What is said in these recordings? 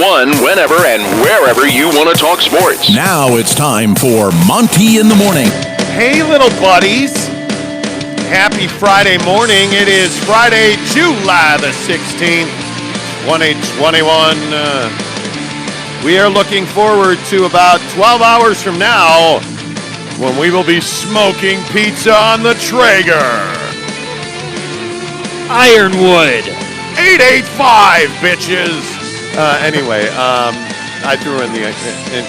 one, whenever and wherever you want to talk sports. Now it's time for Monty in the Morning. Hey, little buddies. Happy Friday morning. It is Friday, July the 16th, 2021. We are looking forward to about 12 hours from now when we will be smoking pizza on the Traeger. Ironwood. 885, bitches. Anyway, I threw in the,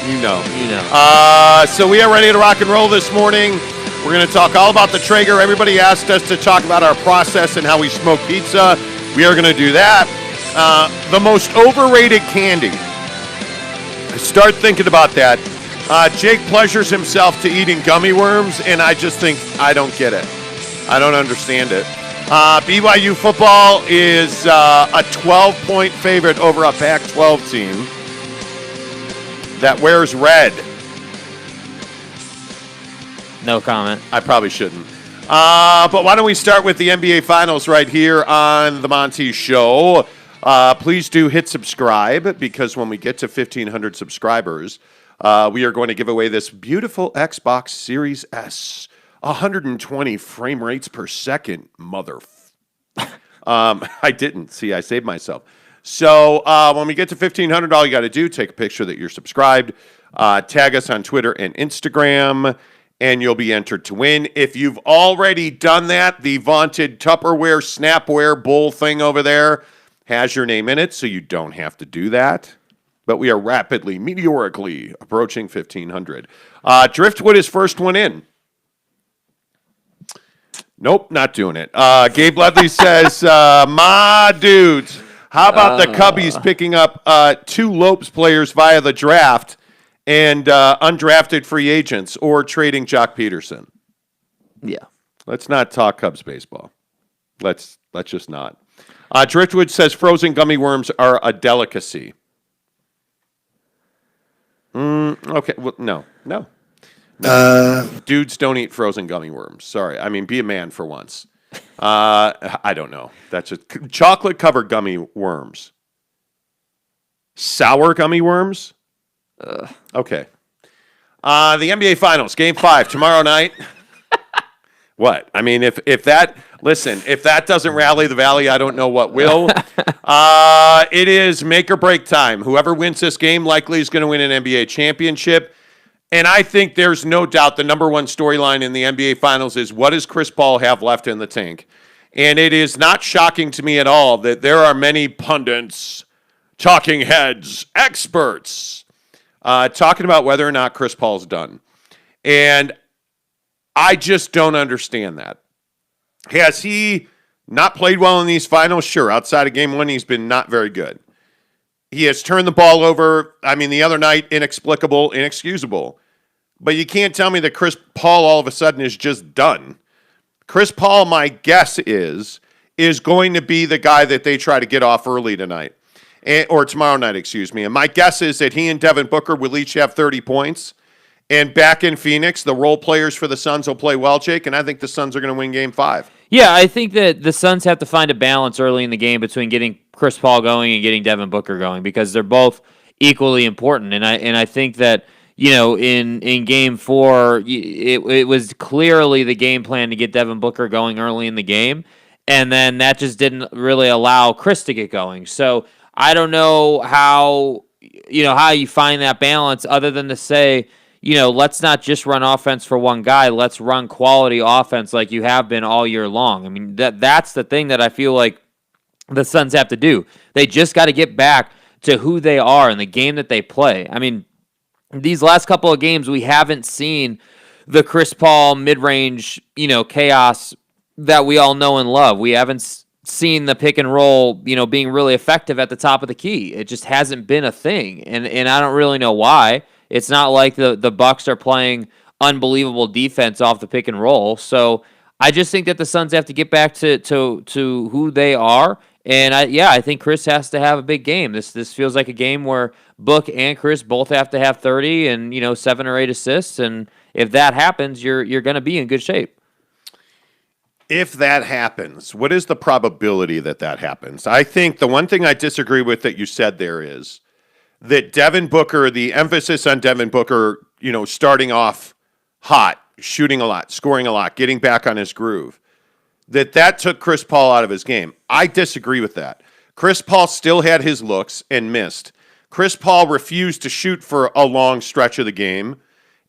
you know. So we are ready to rock and roll this morning. We're going to talk all about the Traeger. Everybody asked us to talk about our process and how we smoke pizza. We are going to do that. The most overrated candy. Start thinking about that. Jake pleasures himself to eating gummy worms, and I just think I don't get it. I don't understand it. BYU Football is a 12-point favorite over a Pac-12 team that wears red. No comment. I probably shouldn't. But why don't we start with the NBA Finals right here on the Monty Show. Please do hit subscribe, because when we get to 1,500 subscribers, we are going to give away this beautiful Xbox Series S. 120 frame rates per second, I didn't. See, I saved myself. So when we get to 1,500, all you got to do, take a picture that you're subscribed, tag us on Twitter and Instagram, and you'll be entered to win. If you've already done that, the vaunted Tupperware Snapware bowl thing over there has your name in it, so you don't have to do that. But we are rapidly, meteorically approaching 1,500. Driftwood is first one in. Nope, not doing it. Gabe Ledley says, my dudes, how about the Cubbies picking up 2 Lopes players via the draft and undrafted free agents, or trading Jock Peterson? Yeah. Let's not talk Cubs baseball. Let's just not. Driftwood says frozen gummy worms are a delicacy. Okay, well, no. Dudes don't eat frozen gummy worms. Sorry. I mean, be a man for once. I don't know. That's just chocolate-covered gummy worms. Sour gummy worms? Okay. The NBA Finals, Game 5, tomorrow night. What? I mean, if that doesn't rally the valley, I don't know what will. It is make or break time. Whoever wins this game likely is going to win an NBA championship. And I think there's no doubt the number one storyline in the NBA Finals is, what does Chris Paul have left in the tank? And it is not shocking to me at all that there are many pundits, talking heads, experts, talking about whether or not Chris Paul's done. And I just don't understand that. Has he not played well in these finals? Sure. Outside of game 1, he's been not very good. He has turned the ball over. I mean, the other night, inexplicable, inexcusable. But you can't tell me that Chris Paul all of a sudden is just done. Chris Paul, my guess is going to be the guy that they try to get off early tonight. Or tomorrow night, excuse me. And my guess is that he and Devin Booker will each have 30 points. And back in Phoenix, the role players for the Suns will play well, Jake, and I think the Suns are going to win Game 5. Yeah, I think that the Suns have to find a balance early in the game between getting Chris Paul going and getting Devin Booker going, because they're both equally important. And I think that, in Game 4, it was clearly the game plan to get Devin Booker going early in the game, and then that just didn't really allow Chris to get going. So I don't know how you find that balance, other than to say, let's not just run offense for one guy. Let's run quality offense like you have been all year long. I mean, that's the thing that I feel like the Suns have to do. They just got to get back to who they are in the game that they play. I mean, these last couple of games, we haven't seen the Chris Paul mid-range, chaos that we all know and love. We haven't seen the pick and roll, being really effective at the top of the key. It just hasn't been a thing, and I don't really know why. It's not like the Bucks are playing unbelievable defense off the pick and roll. So I just think that the Suns have to get back to who they are. And I think Chris has to have a big game. This feels like a game where Book and Chris both have to have 30 and 7 or 8 assists. And if that happens, you're going to be in good shape. If that happens, what is the probability that happens? I think the one thing I disagree with that you said there is that Devin Booker, the emphasis on Devin Booker, starting off hot, shooting a lot, scoring a lot, getting back on his groove, that took Chris Paul out of his game. I disagree with that. Chris Paul still had his looks and missed. Chris Paul refused to shoot for a long stretch of the game,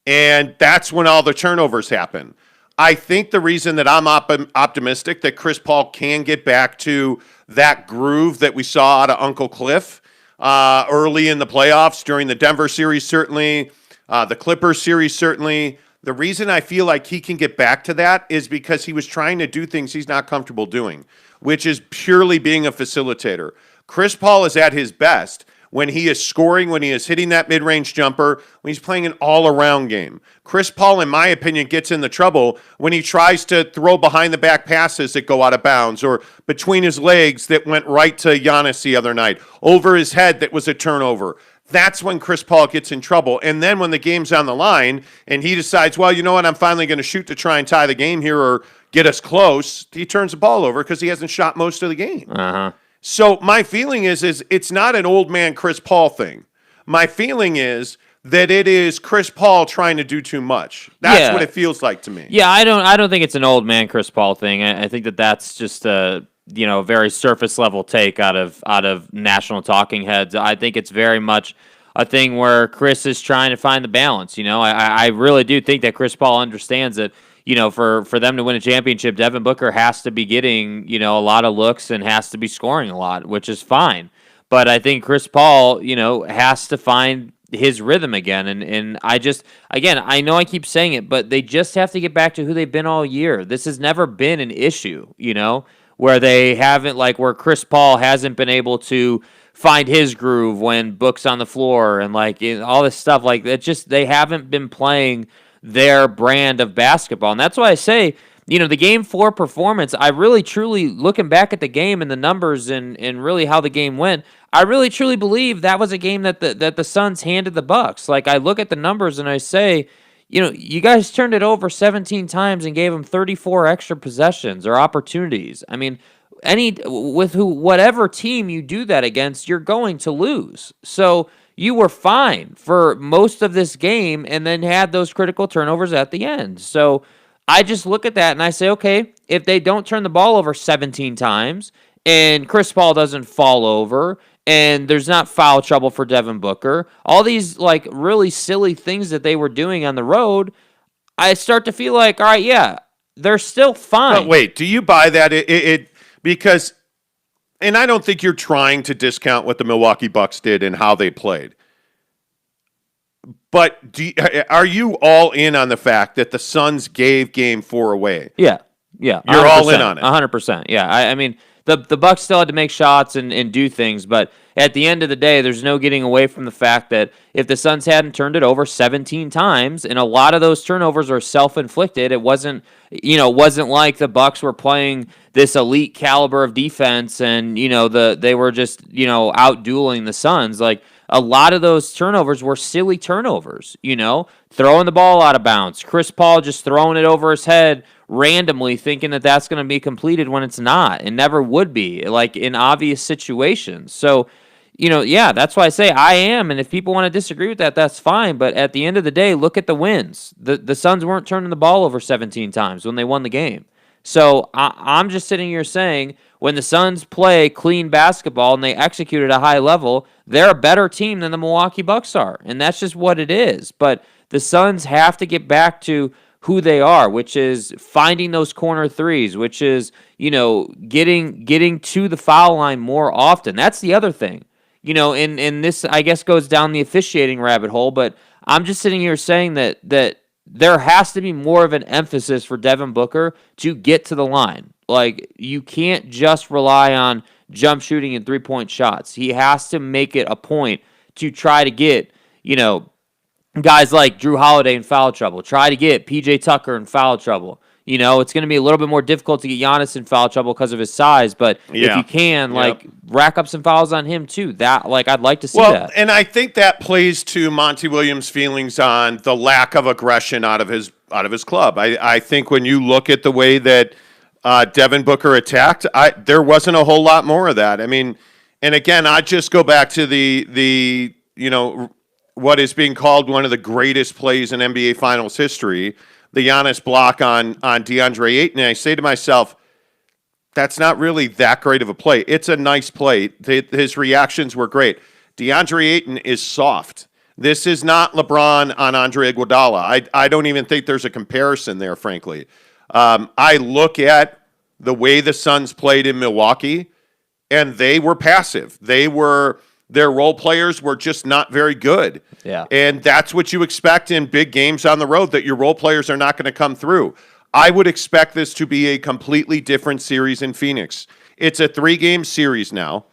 and that's when all the turnovers happen. I think the reason that I'm optimistic that Chris Paul can get back to that groove that we saw out of Uncle Cliff early in the playoffs, during the Denver series certainly, the Clippers series certainly, the reason I feel like he can get back to that is because he was trying to do things he's not comfortable doing, which is purely being a facilitator. Chris Paul is at his best when he is scoring, when he is hitting that mid-range jumper, when he's playing an all-around game. Chris Paul, in my opinion, gets in the trouble when he tries to throw behind-the-back passes that go out of bounds, or between his legs that went right to Giannis the other night, over his head that was a turnover. That's when Chris Paul gets in trouble. And then when the game's on the line and he decides, well, you know what, I'm finally going to shoot to try and tie the game here or get us close, he turns the ball over because he hasn't shot most of the game. So my feeling is it's not an old man Chris Paul thing. My feeling is that it is Chris Paul trying to do too much. That's what it feels like to me. Yeah, I don't think it's an old man Chris Paul thing. I think that's just a very surface level take out of national talking heads. I think it's very much a thing where Chris is trying to find the balance. I really do think that Chris Paul understands that. For them to win a championship, Devin Booker has to be getting, a lot of looks and has to be scoring a lot, which is fine. But I think Chris Paul, has to find his rhythm again. And I know I keep saying it, but they just have to get back to who they've been all year. This has never been an issue, where they haven't, where Chris Paul hasn't been able to find his groove when Book's on the floor and all this stuff. They haven't been playing their brand of basketball. And that's why I say, the Game 4 performance, I really truly, looking back at the game and the numbers and really how the game went, I really truly believe that was a game that the Suns handed the Bucks. I look at the numbers and I say, you guys turned it over 17 times and gave them 34 extra possessions or opportunities. I mean, whatever team you do that against, you're going to lose. So you were fine for most of this game and then had those critical turnovers at the end. So I just look at that and I say, okay, if they don't turn the ball over 17 times and Chris Paul doesn't fall over and there's not foul trouble for Devin Booker, all these really silly things that they were doing on the road, I start to feel like, all right, yeah, they're still fine. But wait, do you buy that? Because... And I don't think you're trying to discount what the Milwaukee Bucks did and how they played. But are you all in on the fact that the Suns gave Game 4 away? Yeah. You're all in on it. 100%. Yeah. I mean, the Bucks still had to make shots and do things, but at the end of the day, there's no getting away from the fact that if the Suns hadn't turned it over 17 times, and a lot of those turnovers are self-inflicted, it wasn't like the Bucks were playing this elite caliber of defense and, they were just, out dueling the Suns. A lot of those turnovers were silly turnovers, throwing the ball out of bounds. Chris Paul just throwing it over his head randomly, thinking that that's going to be completed when it's not. It never would be, in obvious situations. So, that's why I say I am. And if people want to disagree with that, that's fine. But at the end of the day, look at the wins. The Suns weren't turning the ball over 17 times when they won the game. So I'm just sitting here saying when the Suns play clean basketball and they execute at a high level, they're a better team than the Milwaukee Bucks are. And that's just what it is. But the Suns have to get back to who they are, which is finding those corner threes, which is, getting to the foul line more often. That's the other thing. And this, I guess, goes down the officiating rabbit hole, but I'm just sitting here saying that there has to be more of an emphasis for Devin Booker to get to the line. You can't just rely on jump shooting and three-point shots. He has to make it a point to try to get, guys like Drew Holiday in foul trouble. Try to get P.J. Tucker in foul trouble. It's going to be a little bit more difficult to get Giannis in foul trouble because of his size, but if you can, rack up some fouls on him too. That, I'd like to see that. And I think that plays to Monty Williams' feelings on the lack of aggression out of his club. I think when you look at the way that Devin Booker attacked, there wasn't a whole lot more of that. I mean, and again, I just go back to the what is being called one of the greatest plays in NBA Finals history, the Giannis block on DeAndre Ayton. And I say to myself, that's not really that great of a play. It's a nice play. His reactions were great. DeAndre Ayton is soft. This is not LeBron on Andre Iguodala. I don't even think there's a comparison there, frankly. I look at the way the Suns played in Milwaukee, and they were passive. Their role players were just not very good. Yeah. And that's what you expect in big games on the road, that your role players are not going to come through. I would expect this to be a completely different series in Phoenix. It's a 3-game series now.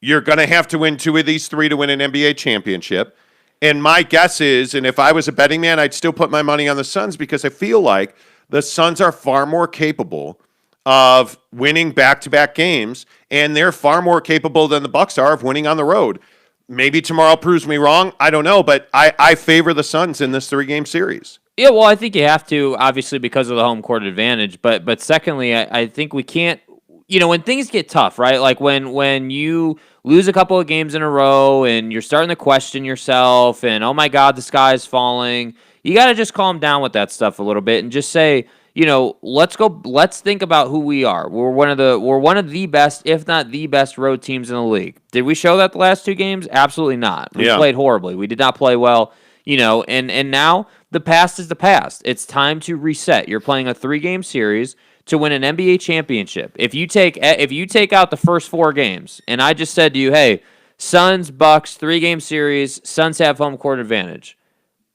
You're going to have to win 2 of these 3 to win an NBA championship. And my guess is, and if I was a betting man, I'd still put my money on the Suns, because I feel like the Suns are far more capable of winning back-to-back games, and they're far more capable than the Bucks are of winning on the road. Maybe tomorrow proves me wrong. I don't know, but I favor the Suns in this 3-game series. Yeah, well, I think you have to, obviously, because of the home court advantage. But secondly, I think we can't, when things get tough, right? Like when you lose a couple of games in a row and you're starting to question yourself and, oh my God, the sky is falling, you got to just calm down with that stuff a little bit and just say, let's think about who we are. We're one of the best, if not the best, road teams in the league. Did we show that the last 2 games? Absolutely not. We played horribly. We did not play well, and now the past is the past. It's time to reset. You're playing a 3-game series to win an NBA championship. If you take out the first 4 games, and I just said to you, hey, Suns, Bucks, 3-game series, Suns have home court advantage.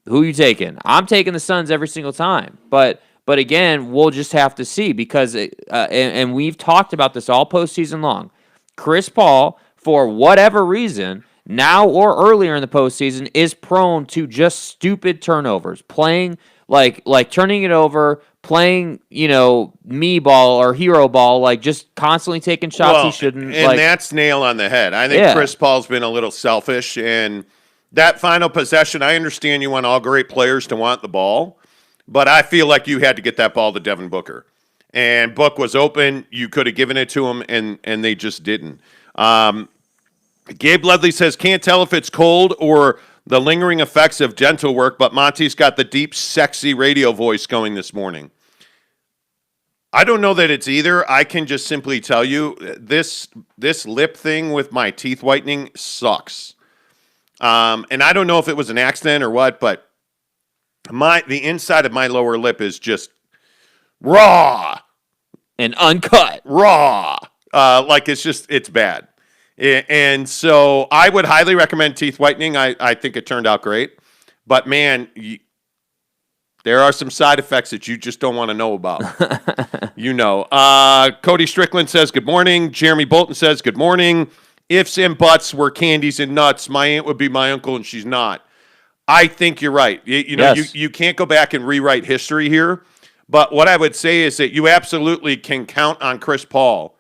Who you taking? I'm taking the Suns every single time. But again, we'll just have to see, because and we've talked about this all postseason long. Chris Paul, for whatever reason, now or earlier in the postseason, is prone to just stupid turnovers, playing like turning it over, playing me ball or hero ball, like just constantly taking shots he shouldn't. And that's nail on the head. I think Chris Paul's been a little selfish, and that final possession, I understand you want all great players to want the ball, but I feel like you had to get that ball to Devin Booker. And Book was open. You could have given it to him, and they just didn't. Gabe Ledley says, can't tell if it's cold or the lingering effects of dental work, but Monty's got the deep, sexy radio voice going this morning. I don't know that it's either. I can just simply tell you this lip thing with my teeth whitening sucks. And I don't know if it was an accident or what, but the inside of my lower lip is just raw and uncut. Raw. It's bad. And so I would highly recommend teeth whitening. I think it turned out great. But, man, there are some side effects that you just don't want to know about. Cody Strickland says, good morning. Jeremy Bolton says, good morning. Ifs and buts were candies and nuts. My aunt would be my uncle, and she's not. I think you're right. Yes. You can't go back and rewrite history here. But what I would say is that you absolutely can count on Chris Paul.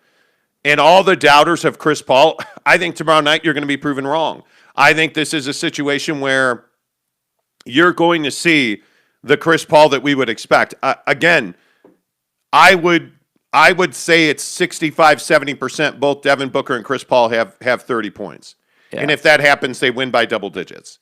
And all the doubters of Chris Paul, I think tomorrow night you're going to be proven wrong. I think this is a situation where you're going to see the Chris Paul that we would expect. Again, I would say it's 65-70% both Devin Booker and Chris Paul have 30 points. Yeah. And if that happens, they win by double digits.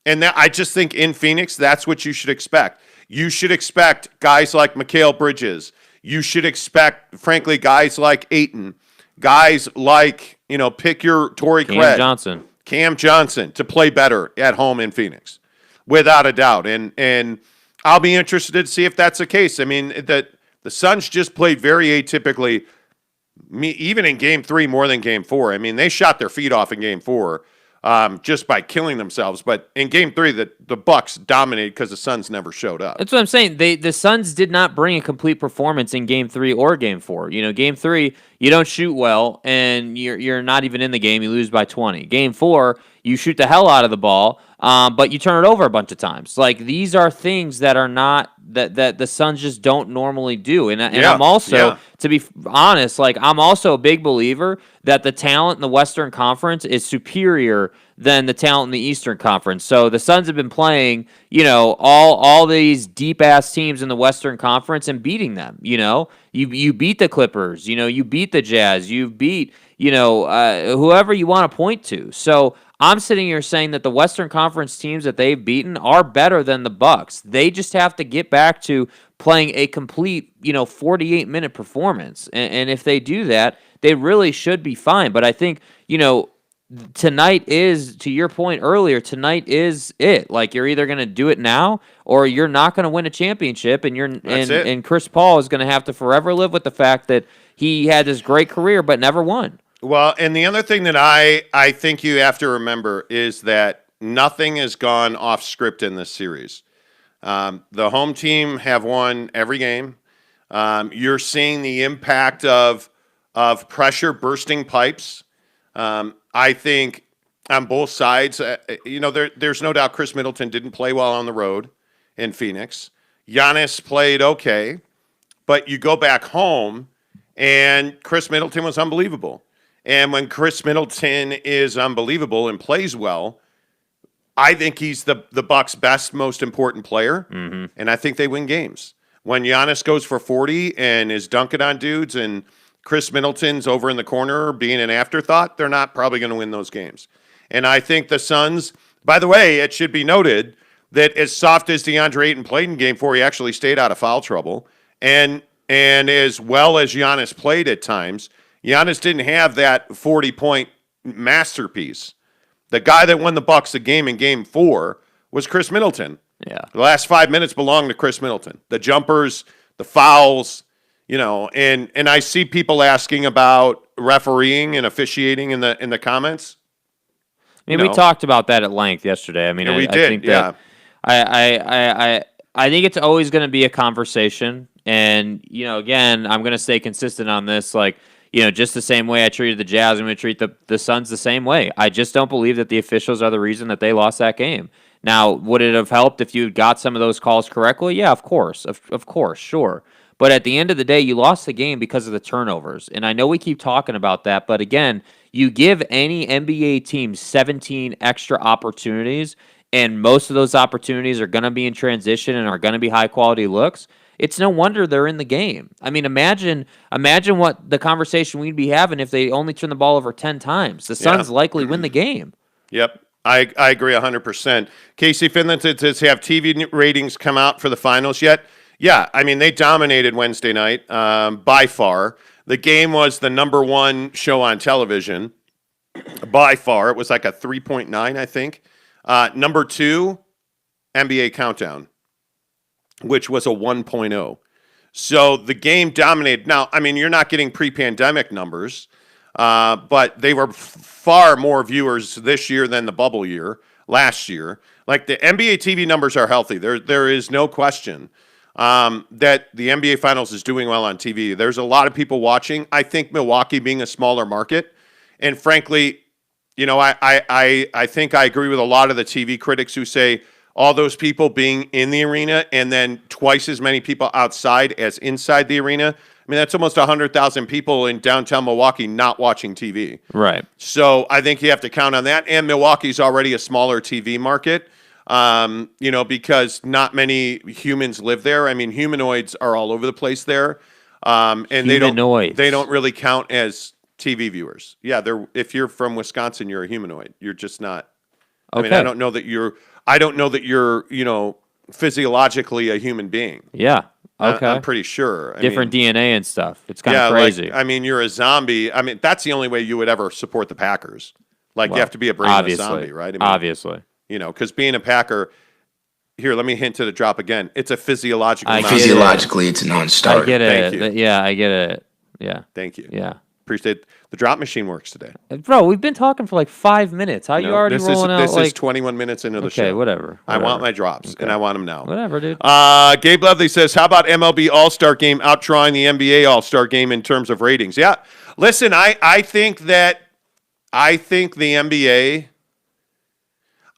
And I just think in Phoenix, that's what you should expect. You should expect guys like Mikal Bridges. You should expect, frankly, guys like Ayton. Guys like, pick your Torrey Craig. Cam Johnson to play better at home in Phoenix, without a doubt. And I'll be interested to see if that's the case. I mean, the Suns just played very atypically, even in Game 3 more than Game 4. I mean, they shot their feet off in Game 4 just by killing themselves. But in Game 3, the Bucks dominated because the Suns never showed up. That's what I'm saying. The Suns did not bring a complete performance in Game 3 or Game 4. Game 3, you don't shoot well, and you're not even in the game. You lose by 20. Game 4, you shoot the hell out of the ball, but you turn it over a bunch of times. Like, these are things that are not that the Suns just don't normally do. And I'm also, to be honest, I'm also a big believer that the talent in the Western Conference is superior than the talent in the Eastern Conference. So the Suns have been playing, all these deep-ass teams in the Western Conference and beating them, You beat the Clippers, you beat the Jazz, you beat, whoever you want to point to. So I'm sitting here saying that the Western Conference teams that they've beaten are better than the Bucks. They just have to get back to playing a complete, 48-minute performance. And if they do that, they really should be fine. But I think, tonight is, to your point earlier, tonight is it. Like, you're either going to do it now or you're not going to win a championship, and Chris Paul is going to have to forever live with the fact that he had this great career but never won. Well, and the other thing that I think you have to remember is that nothing has gone off script in this series. The home team have won every game. You're seeing the impact of pressure bursting pipes. I think on both sides, there's no doubt Chris Middleton didn't play well on the road in Phoenix. Giannis played okay, but you go back home, and Chris Middleton was unbelievable. And when Chris Middleton is unbelievable and plays well, I think he's the Bucks' best, most important player, and I think they win games. When Giannis goes for 40 and is dunking on dudes and Chris Middleton's over in the corner being an afterthought, they're not probably going to win those games. And I think the Suns, by the way, it should be noted that as soft as DeAndre Ayton played in Game 4, he actually stayed out of foul trouble. And as well as Giannis played at times, Giannis didn't have that 40-point masterpiece. The guy that won the Bucks the game in Game 4 was Chris Middleton. Yeah. The last 5 minutes belonged to Chris Middleton. The jumpers, the fouls, and I see people asking about refereeing and officiating in the comments. I mean, we talked about that at length yesterday. I mean, we did. I think that I think it's always going to be a conversation, and again, I'm going to stay consistent on this. Like, just the same way I treated the Jazz, I'm going to treat the Suns the same way. I just don't believe that the officials are the reason that they lost that game. Now, would it have helped if you got some of those calls correctly? Yeah, of course. Of course, sure. But at the end of the day, you lost the game because of the turnovers. And I know we keep talking about that, but again, you give any NBA team 17 extra opportunities, and most of those opportunities are going to be in transition and are going to be high-quality looks. It's no wonder they're in the game. I mean, imagine what the conversation we'd be having if they only turn the ball over 10 times. The Suns likely win the game. Yep. I agree 100%. Casey Finland, does have TV ratings come out for the finals yet? Yeah, I mean, they dominated Wednesday night by far. The game was the number one show on television by far. It was like a 3.9, I think. Number 2, NBA Countdown, which was a 1.0. So the game dominated. Now, I mean, you're not getting pre-pandemic numbers, but they were far more viewers this year than the bubble year last year. Like, the NBA TV numbers are healthy. There is no question that the NBA Finals is doing well on TV. There's a lot of people watching. I think Milwaukee being a smaller market, and frankly, I think I agree with a lot of the TV critics who say all those people being in the arena and then twice as many people outside as inside the arena. I mean, that's almost 100,000 people in downtown Milwaukee not watching TV. Right. So I think you have to count on that. And Milwaukee's already a smaller TV market, because not many humans live there. I mean, humanoids are all over the place there. And they don't really count as TV viewers. Yeah, if you're from Wisconsin, you're a humanoid. You're just not. Okay. I mean, I don't know that you're, physiologically a human being. Yeah. Okay. I'm pretty sure. Different DNA and stuff. It's kind of crazy. You're a zombie. I mean, that's the only way you would ever support the Packers. You have to be a brainless zombie, right? Obviously. Because being a Packer, here, let me hint to the drop again. It's a physiological. Physiologically, it's a non-starter. I get it. Thank you. Yeah, I get it. Yeah. Thank you. Yeah. Appreciate the drop machine works today. Bro, we've been talking for like 5 minutes. How you already rolling out? This is 21 minutes into the show. Okay, whatever. I want my drops, and I want them now. Whatever, dude. Gabe Lovely says, how about MLB All-Star Game outdrawing the NBA All-Star Game in terms of ratings? Yeah. Listen, I think the NBA...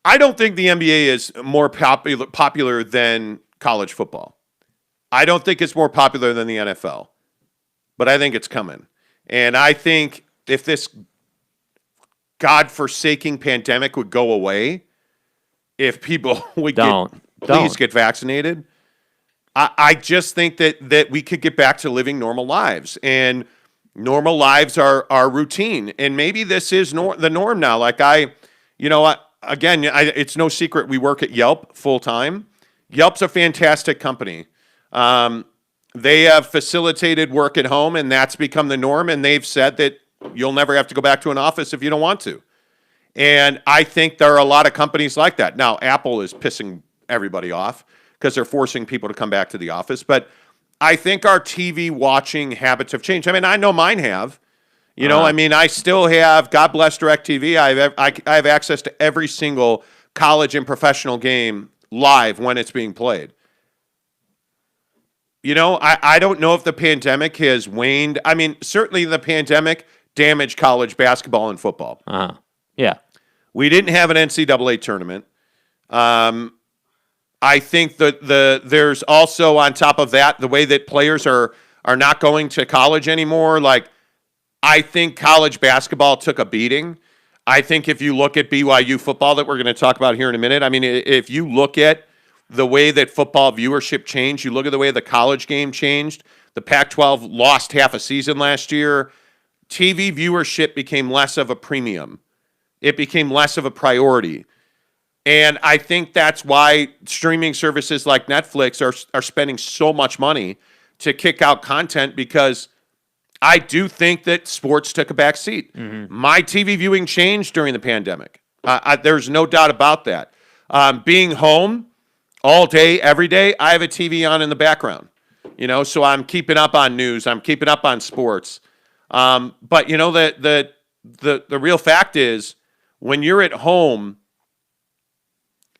I don't think the NBA is more popular than college football. I don't think it's more popular than the NFL. But I think it's coming. And I think if this godforsaking pandemic would go away, if people would please get vaccinated, I just think that we could get back to living normal lives. And normal lives are routine. And maybe this is the norm now. Like Again, it's no secret we work at Yelp full time. Yelp's a fantastic company. They have facilitated work at home, and that's become the norm. And they've said that you'll never have to go back to an office if you don't want to. And I think there are a lot of companies like that. Now, Apple is pissing everybody off because they're forcing people to come back to the office. But I think our TV watching habits have changed. I mean, I know mine have. I still have, God bless DirecTV, I have access to every single college and professional game live when it's being played. I don't know if the pandemic has waned. I mean, certainly the pandemic damaged college basketball and football. Yeah. We didn't have an NCAA tournament. I think that there's also, on top of that, the way that players are not going to college anymore. Like, I think college basketball took a beating. I think if you look at BYU football that we're going to talk about here in a minute, I mean, if you look at the way that football viewership changed, you look at the way the college game changed, the Pac-12 lost half a season last year, TV viewership became less of a premium. It became less of a priority. And I think that's why streaming services like Netflix are spending so much money to kick out content, because I do think that sports took a back seat. Mm-hmm. My TV viewing changed during the pandemic. There's no doubt about that. Being home all day, every day, I have a TV on in the background. So I'm keeping up on news. I'm keeping up on sports. But the real fact is, when you're at home,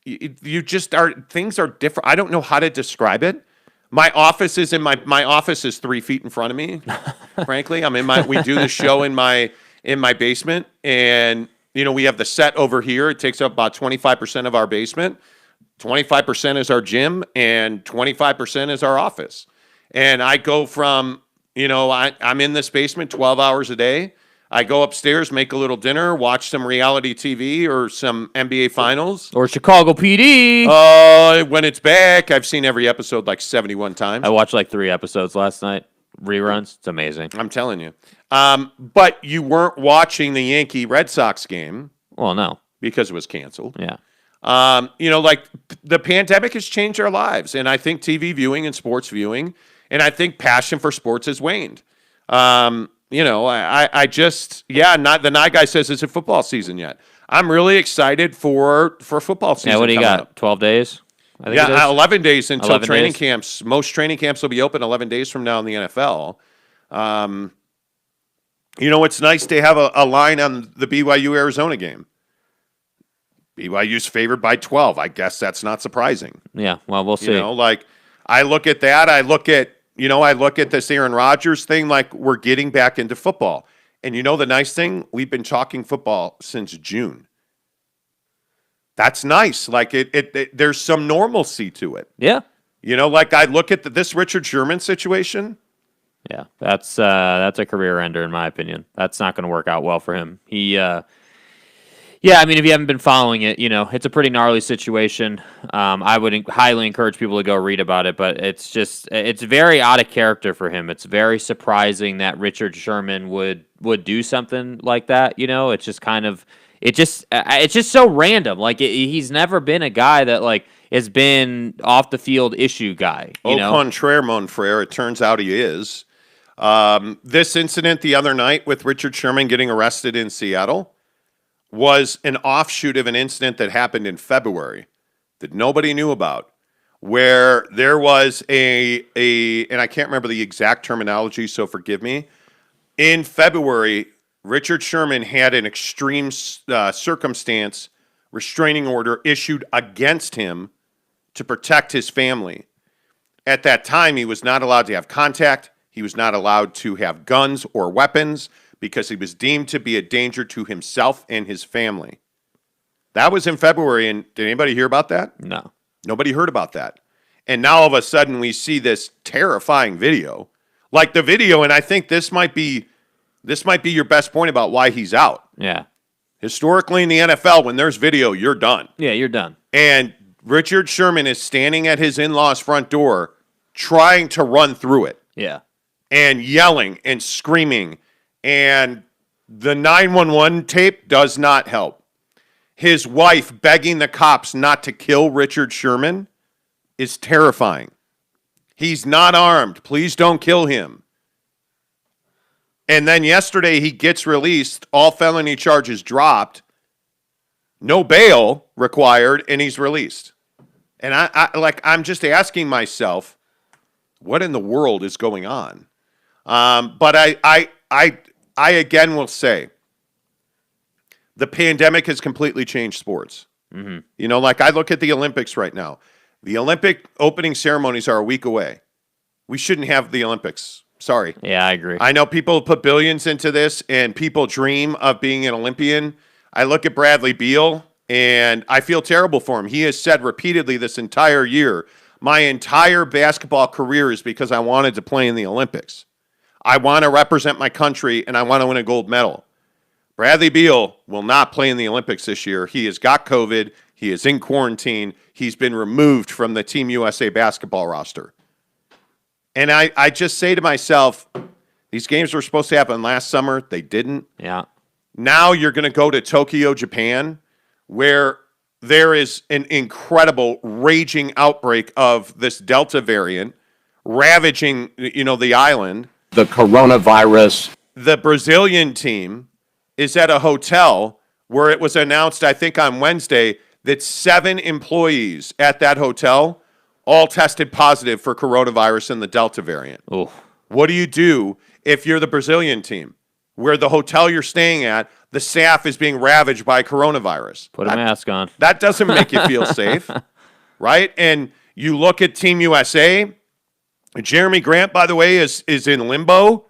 you just are. Things are different. I don't know how to describe it. My office is my office is 3 feet in front of me. Frankly, we do the show in my basement, and we have the set over here. It takes up about 25% of our basement. 25% is our gym, and 25% is our office. And I go from I'm in this basement 12 hours a day. I go upstairs, make a little dinner, watch some reality TV or some NBA Finals. Or Chicago PD. When it's back, I've seen every episode like 71 times. I watched like 3 episodes last night. Reruns. It's amazing. I'm telling you. But you weren't watching the Yankee-Red Sox game. Well, no. Because it was canceled. Yeah. The pandemic has changed our lives. And I think TV viewing and sports viewing, and I think passion for sports has waned. Not the night guy says, is it football season yet? I'm really excited for football season. Yeah, what do you got? Up. 12 days? 11 days until 11 training days. camps. Most training camps will be open 11 days from now in the NFL. It's nice to have a line on the BYU Arizona game. BYU's favored by 12. I guess that's not surprising. Yeah, well, we'll see. I look at that. I look at this Aaron Rodgers thing like we're getting back into football. And the nice thing? We've been talking football since June. That's nice. Like, there's some normalcy to it. Yeah. I look at this Richard Sherman situation. Yeah, that's a career ender, in my opinion. That's not going to work out well for him. If you haven't been following it, it's a pretty gnarly situation. I would highly encourage people to go read about it, but it's very out of character for him. It's very surprising that Richard Sherman would do something like that. It's just kind of, it's just so random. Like, he's never been a guy that has been off the field issue guy. Au contraire, mon frere, it turns out he is. This incident the other night with Richard Sherman getting arrested in Seattle was an offshoot of an incident that happened in February that nobody knew about, where there was and I can't remember the exact terminology, so forgive me. In February, Richard Sherman had an extreme circumstance restraining order issued against him to protect his family. At that time, he was not allowed to have contact. He was not allowed to have guns or weapons, because he was deemed to be a danger to himself and his family. That was in February, and did anybody hear about that? No. Nobody heard about that. And now all of a sudden we see this terrifying video. Like the video, and I think this might be your best point about why he's out. Yeah. Historically in the NFL, when there's video, you're done. Yeah, you're done. And Richard Sherman is standing at his in-laws' front door trying to run through it. Yeah. And yelling and screaming. And the 911 tape does not help. his wife begging the cops not to kill Richard Sherman is terrifying. He's not armed. Please don't kill him. And then yesterday he gets released, all felony charges dropped, no bail required, and he's released. And I'm just asking myself, what in the world is going on? But I again will say, the pandemic has completely changed sports. Mm-hmm. You know, like I look at the Olympics right now. The Olympic opening ceremonies are a week away. We shouldn't have the Olympics. Sorry. Yeah, I agree. I know people put billions into this, and people dream of being an Olympian. I look at Bradley Beal, and I feel terrible for him. He has said repeatedly this entire year, my entire basketball career is because I wanted to play in the Olympics. I want to represent my country, and I want to win a gold medal. Bradley Beal will not play in the Olympics this year. He has got COVID. He is in quarantine. He's been removed from the Team USA basketball roster. And I just say to myself, these games were supposed to happen last summer. They didn't. Yeah. Now you're going to go to Tokyo, Japan, where there is an incredible raging outbreak of this Delta variant ravaging, the island. The coronavirus. The Brazilian team is at a hotel where it was announced, I think on Wednesday, that 7 employees at that hotel all tested positive for coronavirus and the Delta variant. Ooh. What do you do if you're the Brazilian team, where the hotel you're staying at, the staff is being ravaged by coronavirus? Put a mask on. That doesn't make you feel safe, right? And you look at Team USA. Jerami Grant, by the way, is in limbo.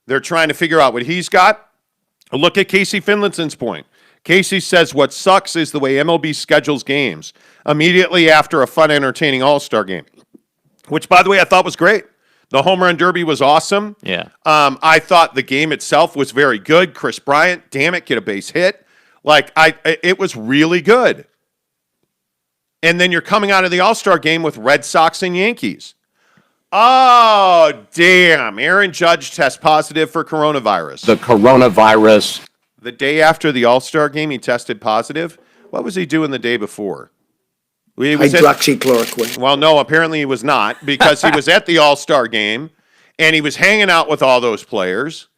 They're trying to figure out what he's got. Look at Casey Finlanson's point. Casey says what sucks is the way MLB schedules games immediately after a fun, entertaining AllStar game, which, by the way, I thought was great. The home run derby was awesome. Yeah. I thought the game itself was very good. Chris Bryant, damn it, get a base hit. It was really good. And then you're coming out of the AllStar game with Red Sox and Yankees. Oh, damn. Aaron Judge tests positive for coronavirus. The coronavirus. The day after the All-Star game, he tested positive. What was he doing the day before? Hydroxychloroquine. Well, no, apparently he was not, because he was at the All-Star game, and he was hanging out with all those players.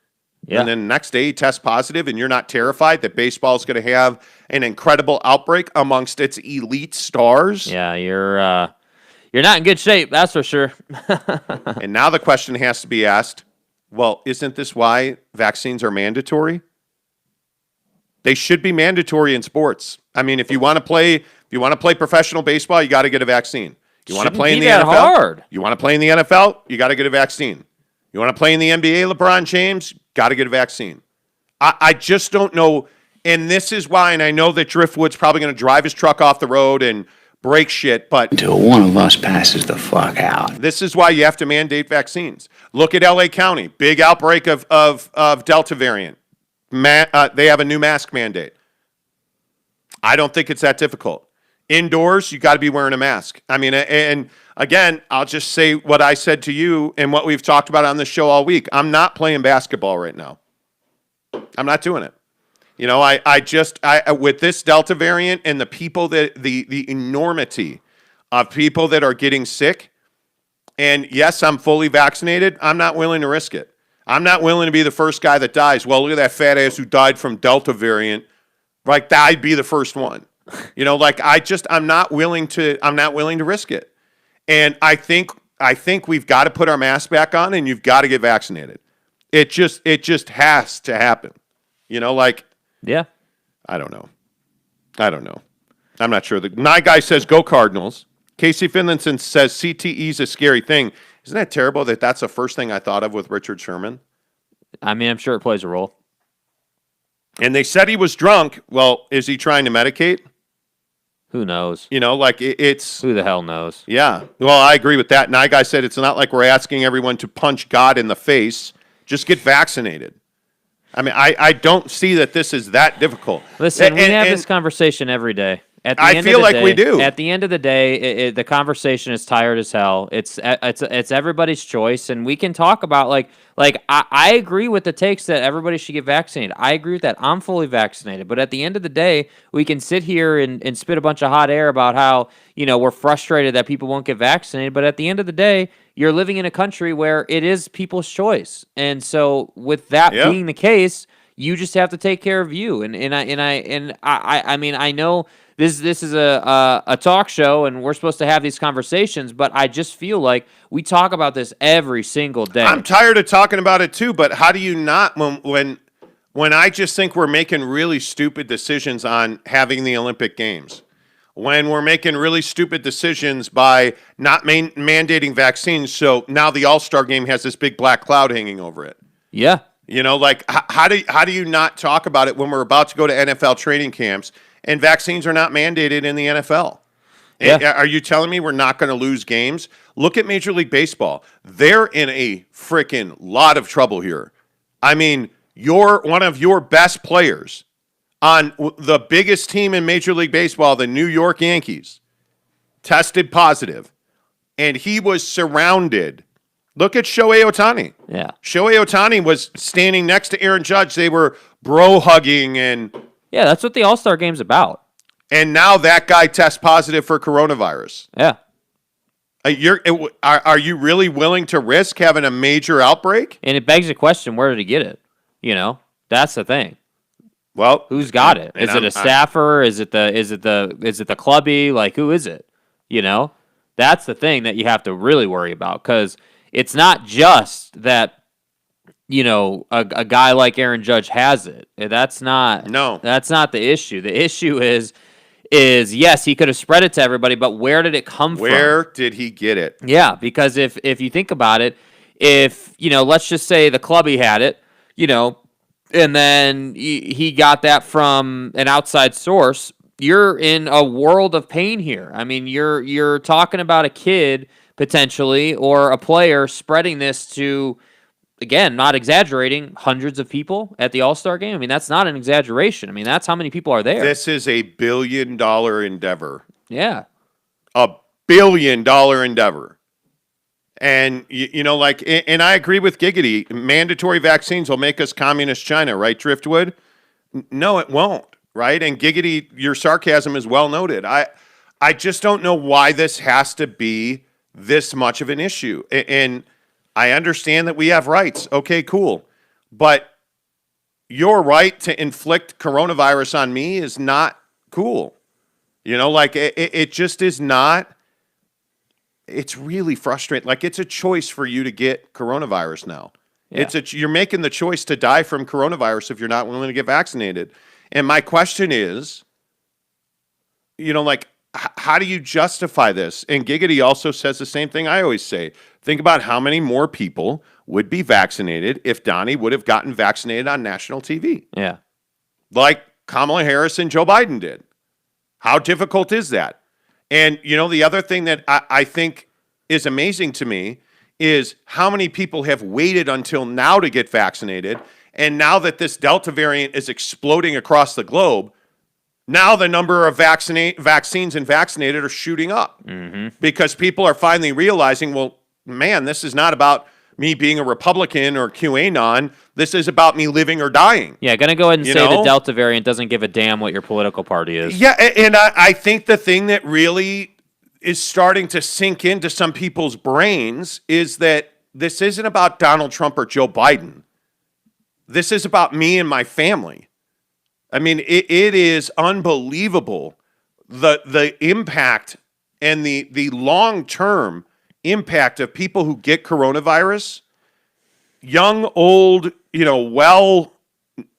Yeah. And then the next day he tests positive, and you're not terrified that baseball is going to have an incredible outbreak amongst its elite stars? Yeah, you're not in good shape, that's for sure. And now the question has to be asked, well, isn't this why vaccines are mandatory? They should be mandatory in sports. I mean, if you want to play professional baseball, you got to get a vaccine. You want to play in the NFL? Hard. You want to play in the NFL? You got to get a vaccine. You want to play in the NBA, LeBron James? Got to get a vaccine. I just don't know, and this is why, and I know that Driftwood's probably going to drive his truck off the road and break shit, but Until one of us passes the fuck out. this is why you have to mandate vaccines. Look at LA County, big outbreak of Delta variant. They have a new mask mandate. I don't think it's that difficult. Indoors, you got to be wearing a mask. I mean, and again, I'll just say what I said to you and what we've talked about on this show all week. I'm not playing basketball right now. I'm not doing it. I with this Delta variant and the people that the enormity of people that are getting sick, and yes, I'm fully vaccinated, I'm not willing to risk it. I'm not willing to be the first guy that dies. Well, look at that fat ass who died from Delta variant. Like, I'd be the first one. I'm not willing to risk it. And I think we've got to put our mask back on, and you've got to get vaccinated. It just has to happen. Yeah. I don't know. I'm not sure. The Nye guy says go Cardinals. Casey Finlayson says CTE is a scary thing. Isn't that terrible that that's the first thing I thought of with Richard Sherman? I mean, I'm sure it plays a role. And they said he was drunk. Well, is he trying to medicate? Who knows? It's... Who the hell knows? Yeah. Well, I agree with that. Nye guy said it's not like we're asking everyone to punch God in the face. Just get vaccinated. I mean, I don't see that this is that difficult. Listen, we have this conversation every day. I feel like we do. At the end of the day, the conversation is tired as hell. It's everybody's choice, and we can talk about I agree with the takes that everybody should get vaccinated. I agree with that. I'm fully vaccinated, but at the end of the day, we can sit here and spit a bunch of hot air about how we're frustrated that people won't get vaccinated. But at the end of the day, you're living in a country where it is people's choice, and so with that being the case, you just have to take care of you. And I mean, I know this is a talk show and we're supposed to have these conversations, but I just feel like we talk about this every single day. I'm tired of talking about it too, but how do you not when I just think we're making really stupid decisions on having the Olympic Games, when we're making really stupid decisions by not mandating vaccines, so now the AllStar Game has this big black cloud hanging over it. Yeah. How do you not talk about it when we're about to go to NFL training camps and vaccines are not mandated in the NFL? Yeah. Are you telling me we're not going to lose games? Look at Major League Baseball. They're in a freaking lot of trouble here. I mean, one of your best players on the biggest team in Major League Baseball, the New York Yankees, tested positive, and he was surrounded. Look at Shohei Ohtani. Yeah. Shohei Ohtani was standing next to Aaron Judge. They were bro-hugging. Yeah, that's what the All-Star Game's about. And now that guy tests positive for coronavirus. Yeah. Are you really willing to risk having a major outbreak? And it begs the question, where did he get it? That's the thing. Well, who's got it? Is it a staffer? Is it the clubby? Like, who is it? That's the thing that you have to really worry about, because it's not just that, a guy like Aaron Judge has it. That's not the issue. The issue is yes, he could have spread it to everybody, but where did it come from? Where did he get it? Yeah, because if you think about it, if, let's just say the clubby had it, and then he got that from an outside source, you're in a world of pain here. I mean, you're talking about a kid potentially, or a player spreading this to, again, not exaggerating, hundreds of people at the All-Star Game. I mean, that's not an exaggeration. I mean, that's how many people are there. This is a $1 billion endeavor. Yeah. A $1 billion endeavor. And, and I agree with Giggity. Mandatory vaccines will make us communist China, right, Driftwood? No, it won't, right? And Giggity, your sarcasm is well noted. I just don't know why this has to be this much of an issue. And I understand that we have rights. Okay, cool. But your right to inflict coronavirus on me is not cool. It just is not. It's really frustrating. Like, it's a choice for you to get coronavirus now. Yeah. You're making the choice to die from coronavirus if you're not willing to get vaccinated. And my question is, how do you justify this? And Giggity also says the same thing I always say. Think about how many more people would be vaccinated if Donnie would have gotten vaccinated on national TV. Yeah. Like Kamala Harris and Joe Biden did. How difficult is that? And, the other thing that I think is amazing to me is how many people have waited until now to get vaccinated. And now that this Delta variant is exploding across the globe, now the number of vaccines and vaccinated are shooting up because people are finally realizing, well, man, this is not about me being a Republican or QAnon. This is about me living or dying. Yeah, going to go ahead and say the Delta variant doesn't give a damn what your political party is. Yeah, and I think the thing that really is starting to sink into some people's brains is that this isn't about Donald Trump or Joe Biden. This is about me and my family. I mean, it is unbelievable the impact and the long-term impact of people who get coronavirus, young, old, well,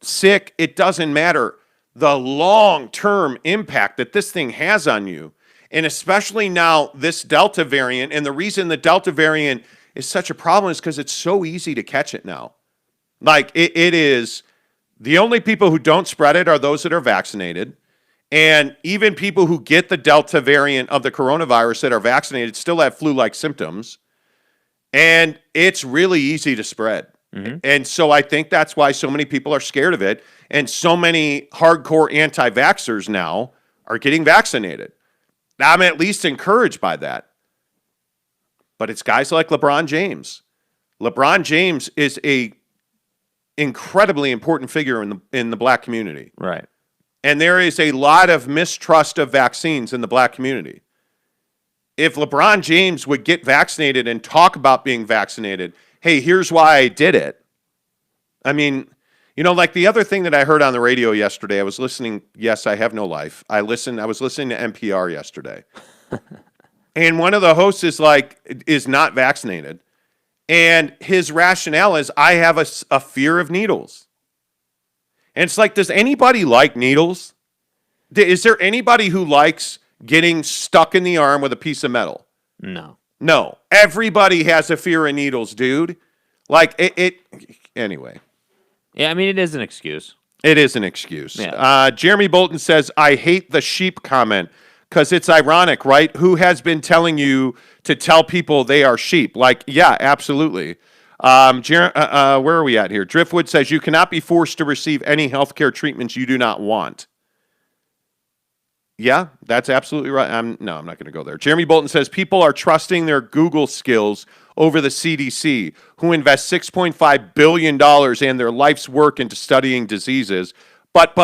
sick, it doesn't matter. The long-term impact that this thing has on you, and especially now this Delta variant, and the reason the Delta variant is such a problem is because it's so easy to catch it now. Like, it is, the only people who don't spread it are those that are vaccinated. And even people who get the Delta variant of the coronavirus that are vaccinated still have flu-like symptoms. And it's really easy to spread. Mm-hmm. And so I think that's why so many people are scared of it. And so many hardcore anti-vaxxers now are getting vaccinated. Now, I'm at least encouraged by that. But it's guys like LeBron James. LeBron James is a incredibly important figure in the black community. Right. And there is a lot of mistrust of vaccines in the black community. If LeBron James would get vaccinated and talk about being vaccinated, hey, here's why I did it. I mean, like the other thing that I heard on the radio yesterday, I was listening, yes, I have no life. I was listening to NPR yesterday. And one of the hosts is not vaccinated. And his rationale is, I have a fear of needles. And it's like, does anybody like needles? Is there anybody who likes getting stuck in the arm with a piece of metal? No. Everybody has a fear of needles, dude. Anyway. Yeah, I mean, it is an excuse. It is an excuse. Yeah. Jeremy Bolton says, I hate the sheep comment because it's ironic, right? Who has been telling you to tell people they are sheep? Yeah, absolutely. Where are we at here? Driftwood says, you cannot be forced to receive any healthcare treatments you do not want. Yeah, that's absolutely right. I'm not going to go there. Jeremy Bolton says, people are trusting their Google skills over the CDC, who invest $6.5 billion and their life's work into studying diseases. But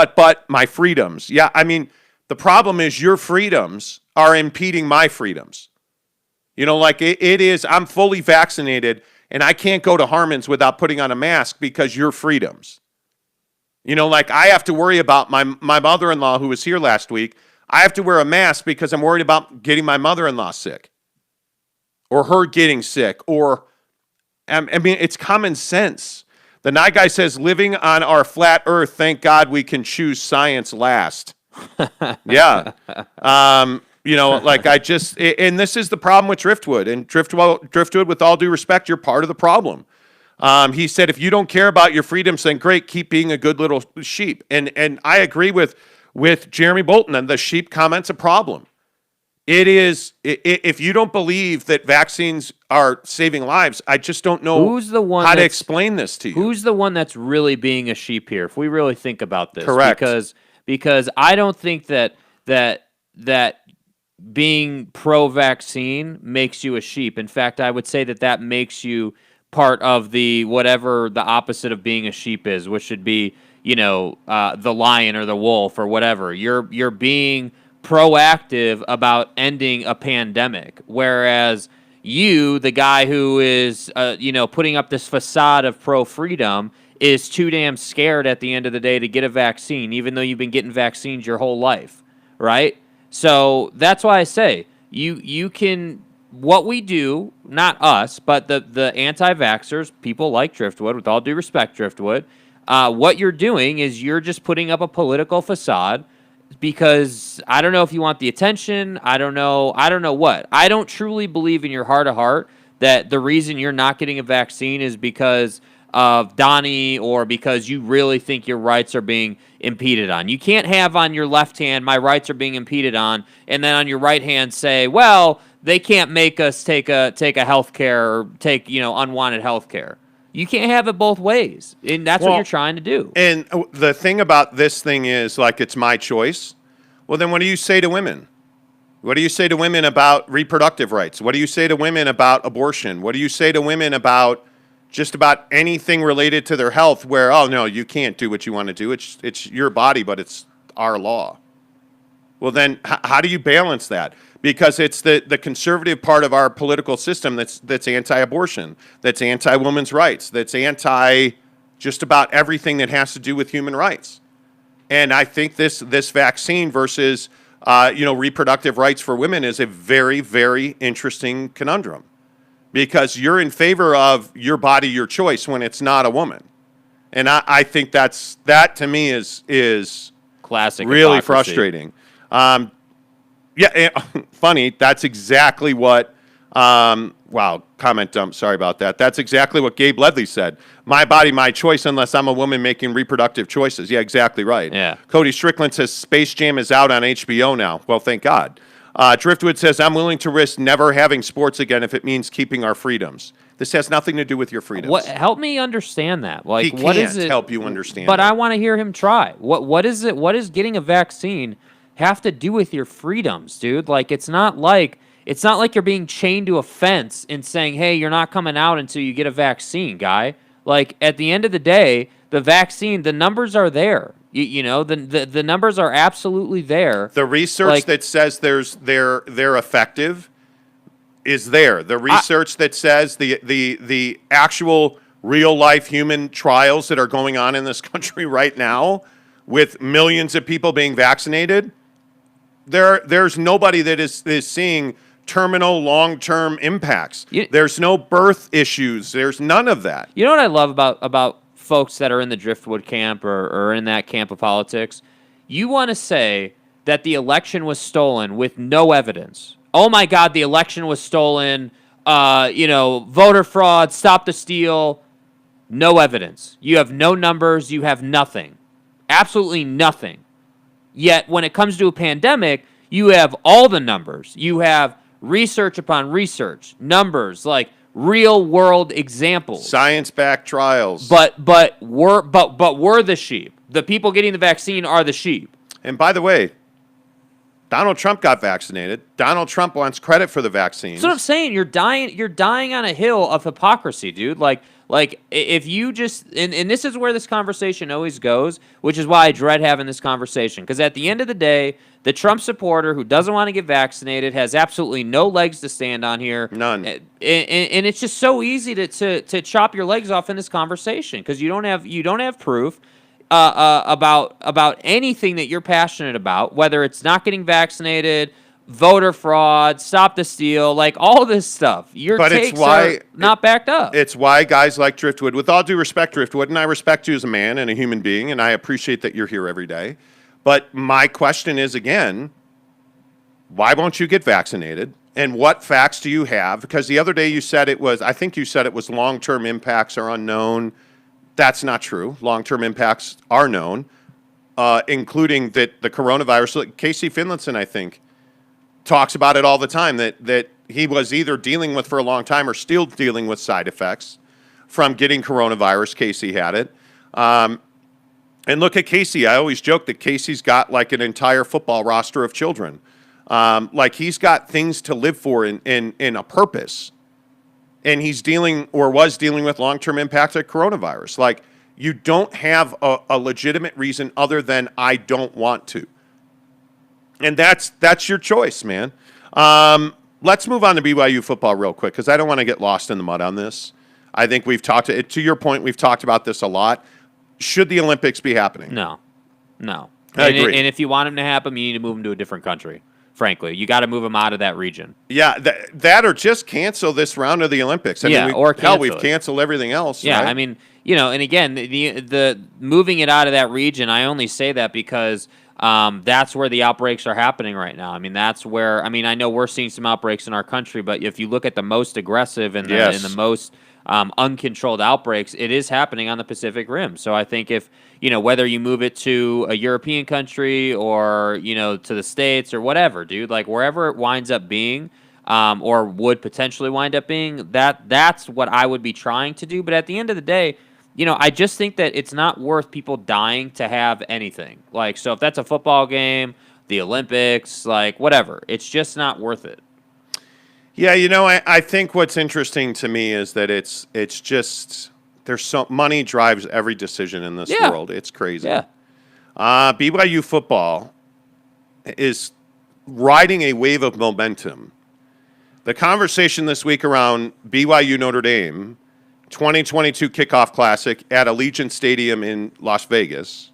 my freedoms. Yeah, I mean, the problem is your freedoms are impeding my freedoms. It is, I'm fully vaccinated, and I can't go to Harmon's without putting on a mask because your freedoms. I have to worry about my mother-in-law who was here last week. I have to wear a mask because I'm worried about getting my mother-in-law sick or her getting sick. I mean, it's common sense. The Night Guy says, living on our flat earth, thank God we can choose science last. Yeah. And this is the problem with Driftwood. And Driftwood, with all due respect, you're part of the problem. He said, if you don't care about your freedoms, then great, keep being a good little sheep. And I agree with Jeremy Bolton, and the sheep comment's a problem. It is, if you don't believe that vaccines are saving lives, I just don't know how to explain this to you. Who's the one that's really being a sheep here, if we really think about this? Correct. Because I don't think that being pro-vaccine makes you a sheep. In fact, I would say that makes you part of the whatever the opposite of being a sheep is, which should be, the lion or the wolf or whatever. You're being proactive about ending a pandemic, whereas you, the guy who is, putting up this facade of pro-freedom, is too damn scared at the end of the day to get a vaccine, even though you've been getting vaccines your whole life, right? So that's why I say you can, what we do, not us, but the anti-vaxxers, people like Driftwood, with all due respect, Driftwood, what you're doing is you're just putting up a political facade because I don't know if you want the attention. I don't know what. I don't truly believe in your heart of heart that the reason you're not getting a vaccine is because of Donnie or because you really think your rights are being impeded on. You can't have on your left hand, my rights are being impeded on, and then on your right hand say, well, they can't make us take a health care or take, unwanted health care. You can't have it both ways, and that's what you're trying to do. And the thing about this thing is, it's my choice. Well, then what do you say to women? What do you say to women about reproductive rights? What do you say to women about abortion? What do you say to women about just about anything related to their health where, oh, no, you can't do what you want to do. It's your body, but it's our law. Well, then how do you balance that? Because it's the conservative part of our political system that's anti-abortion, that's anti-women's rights, that's anti just about everything that has to do with human rights. And I think this vaccine versus reproductive rights for women is a very, very interesting conundrum. Because you're in favor of your body, your choice when it's not a woman. And I think that to me is classic really hypocrisy. Frustrating. Funny, that's exactly what, comment dump, sorry about that. That's exactly what Gabe Ledley said. My body, my choice, unless I'm a woman making reproductive choices. Yeah, exactly right. Yeah. Cody Strickland says Space Jam is out on HBO now. Well, thank God. Driftwood says, I'm willing to risk never having sports again if it means keeping our freedoms. This has nothing to do with your freedoms. Help me understand that. He can't help you understand But it. I want to hear him try. What is it? What is getting a vaccine have to do with your freedoms, dude. Like, it's not like you're being chained to a fence and saying, hey, you're not coming out until you get a vaccine, guy. Like, at the end of the day, the vaccine, the numbers are there. The numbers are absolutely there. The research that says they're effective is there. The research that says the actual real life human trials that are going on in this country right now with millions of people being vaccinated, there's nobody that is seeing terminal long-term impacts. There's no birth issues. There's none of that. You know what I love about folks that are in the driftwood camp or in that camp of politics? You want to say that the election was stolen with no evidence. Oh my God, the election was stolen. Voter fraud, stop the steal. No evidence. You have no numbers. You have nothing. Absolutely nothing. Yet when it comes to a pandemic, you have all the numbers. You have research upon research, numbers, like real world examples, science-backed trials. But we're the sheep. The people getting the vaccine are the sheep. And by the way, Donald Trump got vaccinated. Donald Trump wants credit for the vaccines. That's what I'm saying. You're dying on a hill of hypocrisy, dude. Like if you just and this is where this conversation always goes, which is why I dread having this conversation. Because at the end of the day, the Trump supporter who doesn't want to get vaccinated has absolutely no legs to stand on here. None. And it's just so easy to chop your legs off in this conversation because you don't have proof about anything that you're passionate about, whether it's not getting vaccinated, voter fraud, stop the steal, like all this stuff. Your takes are not backed up. It's why guys like Driftwood, with all due respect, Driftwood, and I respect you as a man and a human being, and I appreciate that you're here every day. But my question is, again, why won't you get vaccinated? And what facts do you have? Because the other day you said I think you said it was long-term impacts are unknown. That's not true. Long-term impacts are known, including that the coronavirus. Casey Finlinson, I think, talks about it all the time, that he was either dealing with for a long time or still dealing with side effects from getting coronavirus. Casey had it. And look at Casey. I always joke that Casey's got like an entire football roster of children. Like he's got things to live for in a purpose. And he's dealing or was dealing with long-term impacts of coronavirus. Like you don't have a legitimate reason other than I don't want to. And that's your choice, man. Let's move on to BYU football real quick because I don't want to get lost in the mud on this. I think we've talked to your point. We've talked about this a lot. Should the Olympics be happening? No. I agree. And if you want them to happen, you need to move them to a different country. Frankly, you got to move them out of that region. Yeah, that or just cancel this round of the Olympics. We've canceled everything else. Yeah, right? I mean, and again, the moving it out of that region, I only say that because that's where the outbreaks are happening right now. I mean, that's where. I mean, I know we're seeing some outbreaks in our country, but if you look at the most aggressive and the most uncontrolled outbreaks, it is happening on the Pacific Rim. So I think if whether you move it to a European country or to the States or whatever, dude, like wherever it winds up being, or would potentially wind up being, that's what I would be trying to do. But at the end of the day, I just think that it's not worth people dying to have anything. Like, so if that's a football game, the Olympics, like whatever, it's just not worth it. Yeah, I think what's interesting to me is that it's just money drives every decision in this world. It's crazy. Yeah. BYU football is riding a wave of momentum. The conversation this week around BYU Notre Dame 2022 kickoff classic at Allegiant Stadium in Las Vegas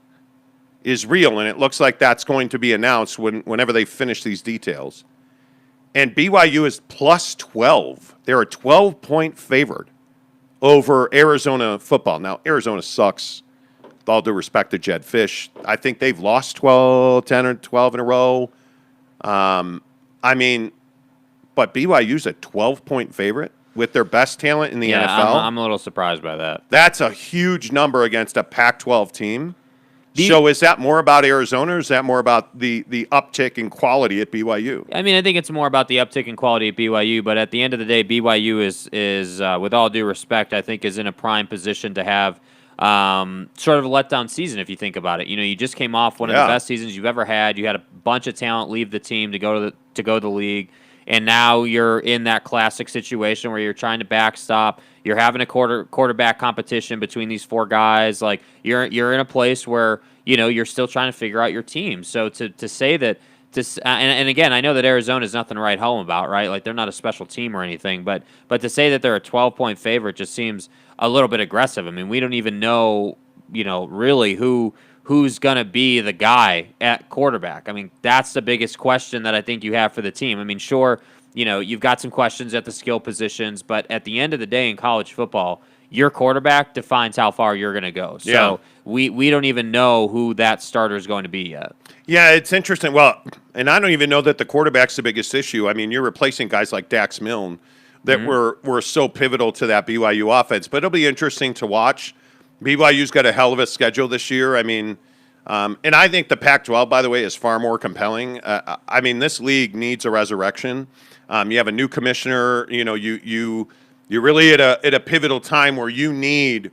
is real, and it looks like that's going to be announced whenever they finish these details. And BYU is plus 12. They're a 12-point favorite over Arizona football. Now, Arizona sucks. With all due respect to Jed Fish, I think they've lost 10 or 12 in a row. But BYU's a 12-point favorite with their best talent in the NFL. I'm a little surprised by that. That's a huge number against a Pac-12 team. So is that more about Arizona or is that more about the uptick in quality at BYU? I mean, I think it's more about the uptick in quality at BYU, but at the end of the day, BYU is with all due respect, I think is in a prime position to have sort of a letdown season if you think about it. You just came off one of the best seasons you've ever had. You had a bunch of talent leave the team to go to the league, and now you're in that classic situation where you're trying to backstop. You're having a quarterback competition between these four guys. Like you're in a place where you're still trying to figure out your team. So to say that. And again, I know that Arizona is nothing to write home about, right? Like they're not a special team or anything, but to say that they're a 12-point favorite just seems a little bit aggressive. I mean, we don't even know, really who's gonna be the guy at quarterback. I mean, that's the biggest question that I think you have for the team. I mean, sure, you've got some questions at the skill positions, but at the end of the day in college football, your quarterback defines how far you're going to go. So we don't even know who that starter is going to be yet. Yeah, it's interesting. Well, and I don't even know that the quarterback's the biggest issue. I mean, you're replacing guys like Dax Milne that were so pivotal to that BYU offense. But it'll be interesting to watch. BYU's got a hell of a schedule this year. I mean, and I think the Pac-12, by the way, is far more compelling. I mean, this league needs a resurrection. You have a new commissioner. You're really at a pivotal time where you need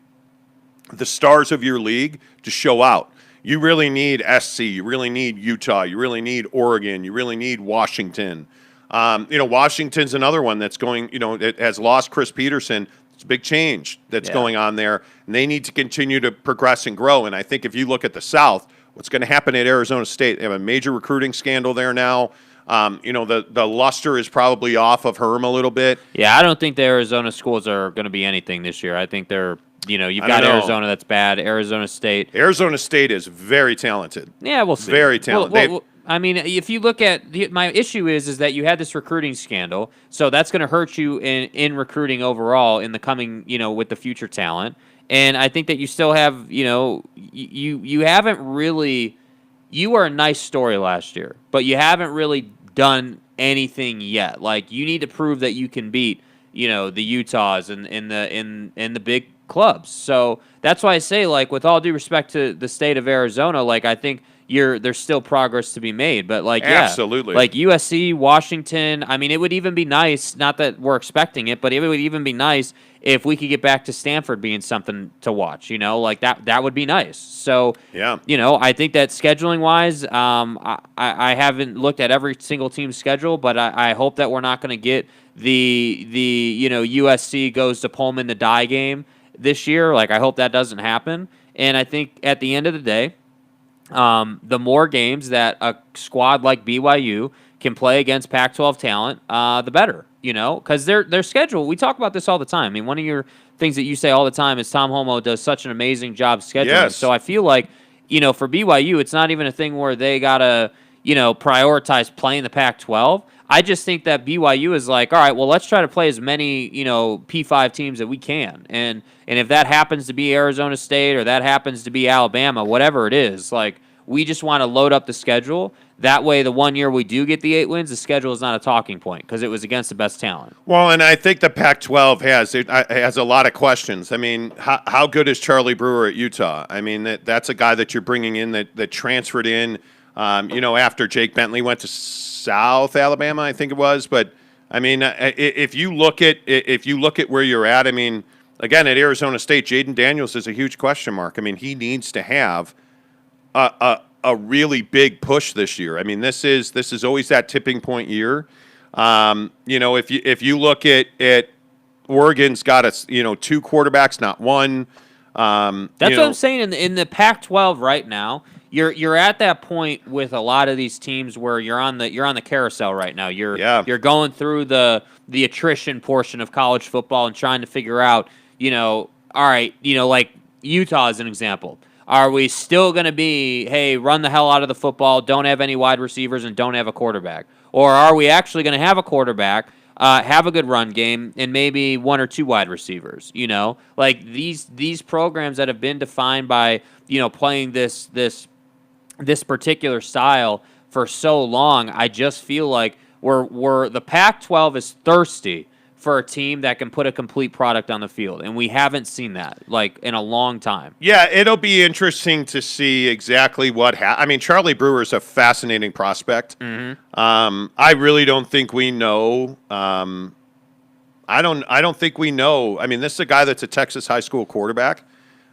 the stars of your league to show out. You really need SC. You really need Utah. You really need Oregon. You really need Washington. Washington's another one that's going, it has lost Chris Peterson. It's a big change that's going on there. And they need to continue to progress and grow. And I think if you look at the South, what's going to happen at Arizona State, they have a major recruiting scandal there now. The luster is probably off of Herm a little bit. Yeah, I don't think the Arizona schools are going to be anything this year. I think they're, you've got Arizona that's bad, Arizona State. Arizona State is very talented. Yeah, we'll see. Very talented. Well, I mean, if you look at my issue is that you had this recruiting scandal, so that's going to hurt you in recruiting overall in the coming, with the future talent. And I think that you still have, you haven't really. You were a nice story last year, but you haven't really done anything yet. Like you need to prove that you can beat, the Utahs and the big clubs. So that's why I say, like, with all due respect to the state of Arizona, like I think there's still progress to be made. But like absolutely, like USC, Washington. I mean, it would even be nice. Not that we're expecting it, but it would even be nice if we could get back to Stanford being something to watch, like that would be nice. So, I think that scheduling wise, I haven't looked at every single team's schedule, but I hope that we're not going to get the USC goes to Pullman to die game this year. Like, I hope that doesn't happen. And I think at the end of the day, the more games that a squad like BYU can play against Pac-12 talent, the better. Because their schedule, we talk about this all the time. I mean, one of your things that you say all the time is Tom Homo does such an amazing job scheduling. Yes. So I feel like, for BYU, it's not even a thing where they got to, prioritize playing the Pac-12. I just think that BYU is like, all right, well, let's try to play as many, P5 teams that we can. And if that happens to be Arizona State or that happens to be Alabama, whatever it is, like, we just want to load up the schedule. That way, the 1 year we do get the 8 wins, the schedule is not a talking point because it was against the best talent. Well, and I think the Pac-12 has a lot of questions. I mean, how good is Charlie Brewer at Utah? I mean, that's a guy that you're bringing in that transferred in, after Jake Bentley went to South Alabama, I think it was. But I mean, if you look at where you're at, I mean, again at Arizona State, Jaden Daniels is a huge question mark. I mean, he needs to have a really big push this year. I mean, this is always that tipping point year. If you look at Oregon's got two quarterbacks, not one. That's what I'm saying. In the Pac-12 right now, you're at that point with a lot of these teams where you're on the carousel right now. You're going through the attrition portion of college football and trying to figure out, all right, like Utah is an example. Are we still going to be, hey, run the hell out of the football, don't have any wide receivers, and don't have a quarterback? Or are we actually going to have a quarterback, have a good run game, and maybe one or two wide receivers? Like these programs that have been defined by playing this particular style for so long, I just feel like the Pac-12 is thirsty for a team that can put a complete product on the field, and we haven't seen that like in a long time. Yeah, it'll be interesting to see exactly what happens. I mean, Charlie Brewer is a fascinating prospect. Mm-hmm. I really don't think we know. I don't think we know. I mean, this is a guy that's a Texas high school quarterback.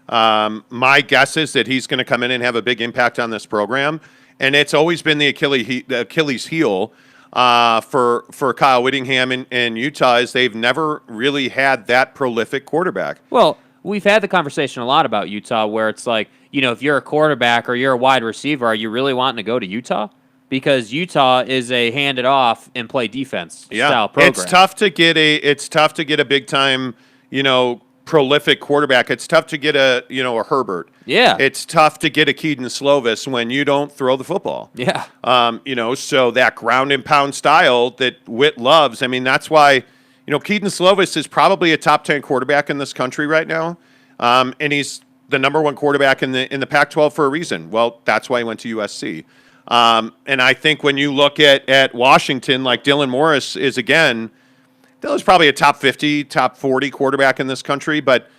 My guess is that he's going to come in and have a big impact on this program. And it's always been the Achilles heel for Kyle Whittingham and Utah is they've never really had that prolific quarterback. Well, we've had the conversation a lot about Utah where it's like, if you're a quarterback or you're a wide receiver, are you really wanting to go to Utah? Because Utah is a hand it off and play defense style program. It's tough to get a big time, prolific quarterback. It's tough to get a Herbert. Yeah. It's tough to get a Keaton Slovis when you don't throw the football. Yeah. So that ground and pound style that Witt loves. I mean, that's why, Keaton Slovis is probably a top 10 quarterback in this country right now. And he's the number one quarterback in the Pac-12 for a reason. Well, that's why he went to USC. And I think when you look at Washington, like Dylan Morris is, again, Dylan's probably a top 50, top 40 quarterback in this country, but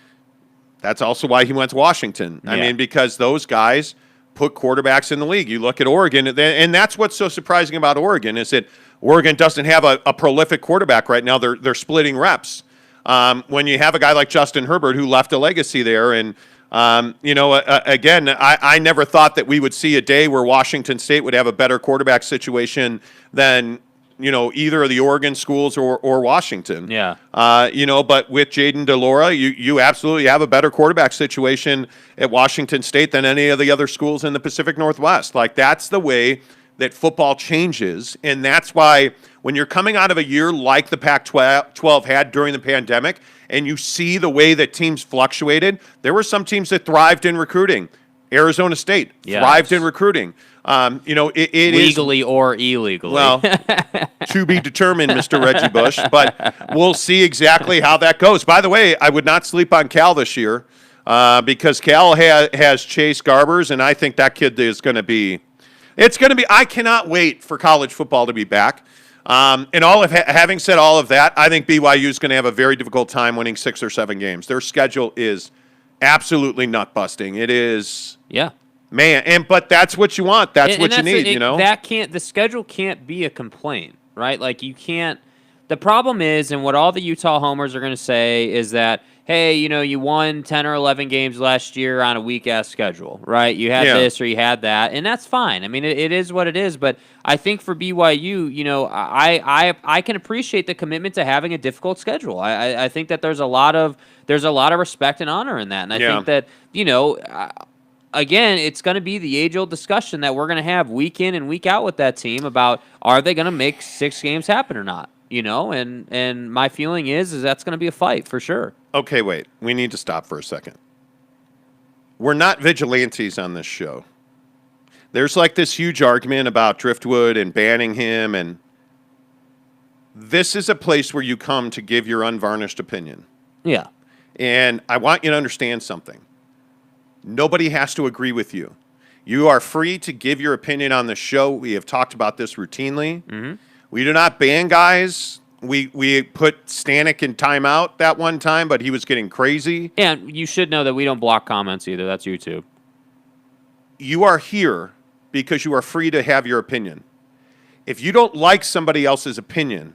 that's also why he went to Washington. Yeah. I mean, because those guys put quarterbacks in the league. You look at Oregon, and that's what's so surprising about Oregon is that Oregon doesn't have a prolific quarterback right now. They're splitting reps. When you have a guy like Justin Herbert who left a legacy there and again, I never thought that we would see a day where Washington State would have a better quarterback situation than, either of the Oregon schools or Washington. Yeah. But with Jaden DeLora, you absolutely have a better quarterback situation at Washington State than any of the other schools in the Pacific Northwest. Like, that's the way that football changes, and that's why when you're coming out of a year like the Pac-12 had during the pandemic, and you see the way that teams fluctuated, there were some teams that thrived in recruiting. Arizona State thrived in recruiting. It legally or illegally. Well, to be determined, Mr. Reggie Bush, but we'll see exactly how that goes. By the way, I would not sleep on Cal this year because Cal has Chase Garbers, and I think that kid is going to be – I cannot wait for college football to be back. And having said all of that, I think BYU is going to have a very difficult time winning 6 or 7 games. Their schedule is absolutely nut busting. It is, man. But that's what you want. That's what you need. The schedule can't be a complaint, right? Like you can't. The problem is, and what all the Utah homers are going to say is that, hey, you won 10 or 11 games last year on a weak-ass schedule, right? You had this or you had that, and that's fine. I mean, it is what it is, but I think for BYU, I can appreciate the commitment to having a difficult schedule. I think that there's a lot of respect and honor in that, and I think that, again, it's going to be the age-old discussion that we're going to have week in and week out with that team about are they going to make 6 games happen or not? And my feeling is that's going to be a fight for sure. Okay, wait. We need to stop for a second. We're not vigilantes on this show. There's like this huge argument about Driftwood and banning him, and this is a place where you come to give your unvarnished opinion. Yeah. And I want you to understand something. Nobody has to agree with you. You are free to give your opinion on the show. We have talked about this routinely. Mm-hmm. We do not ban guys. We put Stanek in timeout that one time, but he was getting crazy. And you should know that we don't block comments either. That's YouTube. You are here because you are free to have your opinion. If you don't like somebody else's opinion,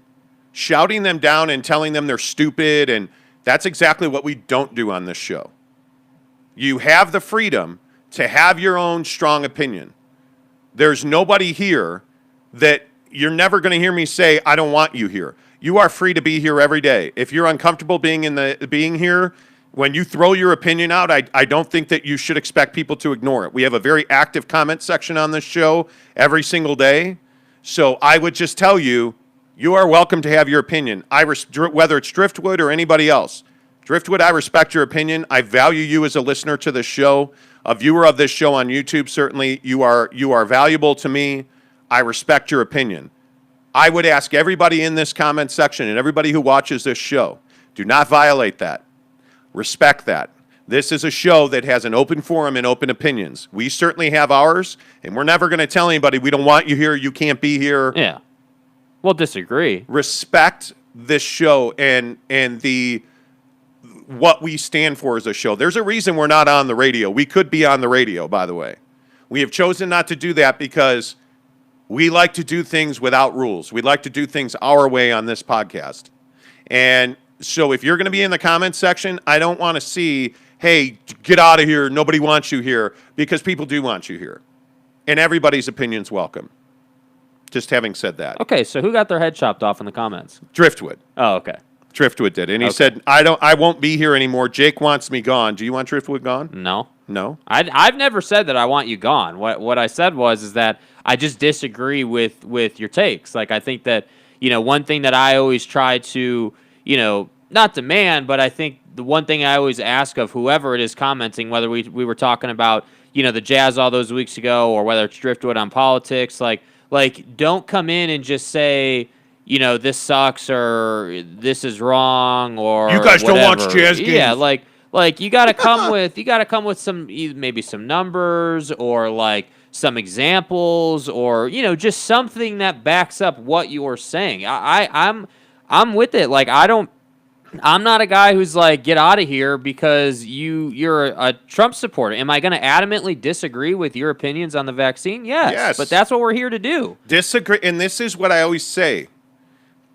shouting them down and telling them they're stupid, and that's exactly what we don't do on this show. You have the freedom to have your own strong opinion. There's nobody here that you're never going to hear me say, I don't want you here. You are free to be here every day. If you're uncomfortable being here, when you throw your opinion out, I don't think that you should expect people to ignore it. We have a very active comment section on this show every single day. So I would just tell you, you are welcome to have your opinion. Whether it's Driftwood or anybody else. Driftwood, I respect your opinion. I value you as a listener to this show, a viewer of this show on YouTube. Certainly, you are valuable to me. I respect your opinion. I would ask everybody in this comment section and everybody who watches this show, do not violate that. Respect that. This is a show that has an open forum and open opinions. We certainly have ours, and we're never going to tell anybody we don't want you here, you can't be here. Yeah. We'll disagree. Respect this show and what we stand for as a show. There's a reason we're not on the radio. We could be on the radio, by the way. We have chosen not to do that because we like to do things without rules. We like to do things our way on this podcast. And so if you're going to be in the comments section, I don't want to see hey, get out of here, nobody wants you here, because people do want you here. And everybody's opinion's welcome. Just having said that. Okay, so who got their head chopped off in the comments? Driftwood. Oh, okay. Driftwood did. And he said, I won't be here anymore. Jake wants me gone. Do you want Driftwood gone? No. No? I've never said that I want you gone. What I said is that I just disagree with your takes. Like, I think that, one thing that I always try to, not demand, but I think the one thing I always ask of whoever it is commenting, whether we were talking about, the Jazz all those weeks ago, or whether it's Driftwood on politics, like don't come in and just say, this sucks or this is wrong or you guys whatever. Don't watch Jazz games. Yeah, like you got to come with some, maybe some numbers or like some examples or just something that backs up what you're saying. I'm with it. Like I'm not a guy who's like, get out of here because you're a Trump supporter. Am I going to adamantly disagree with your opinions on the vaccine? Yes. But that's what we're here to do. Disagree, and this is what I always say.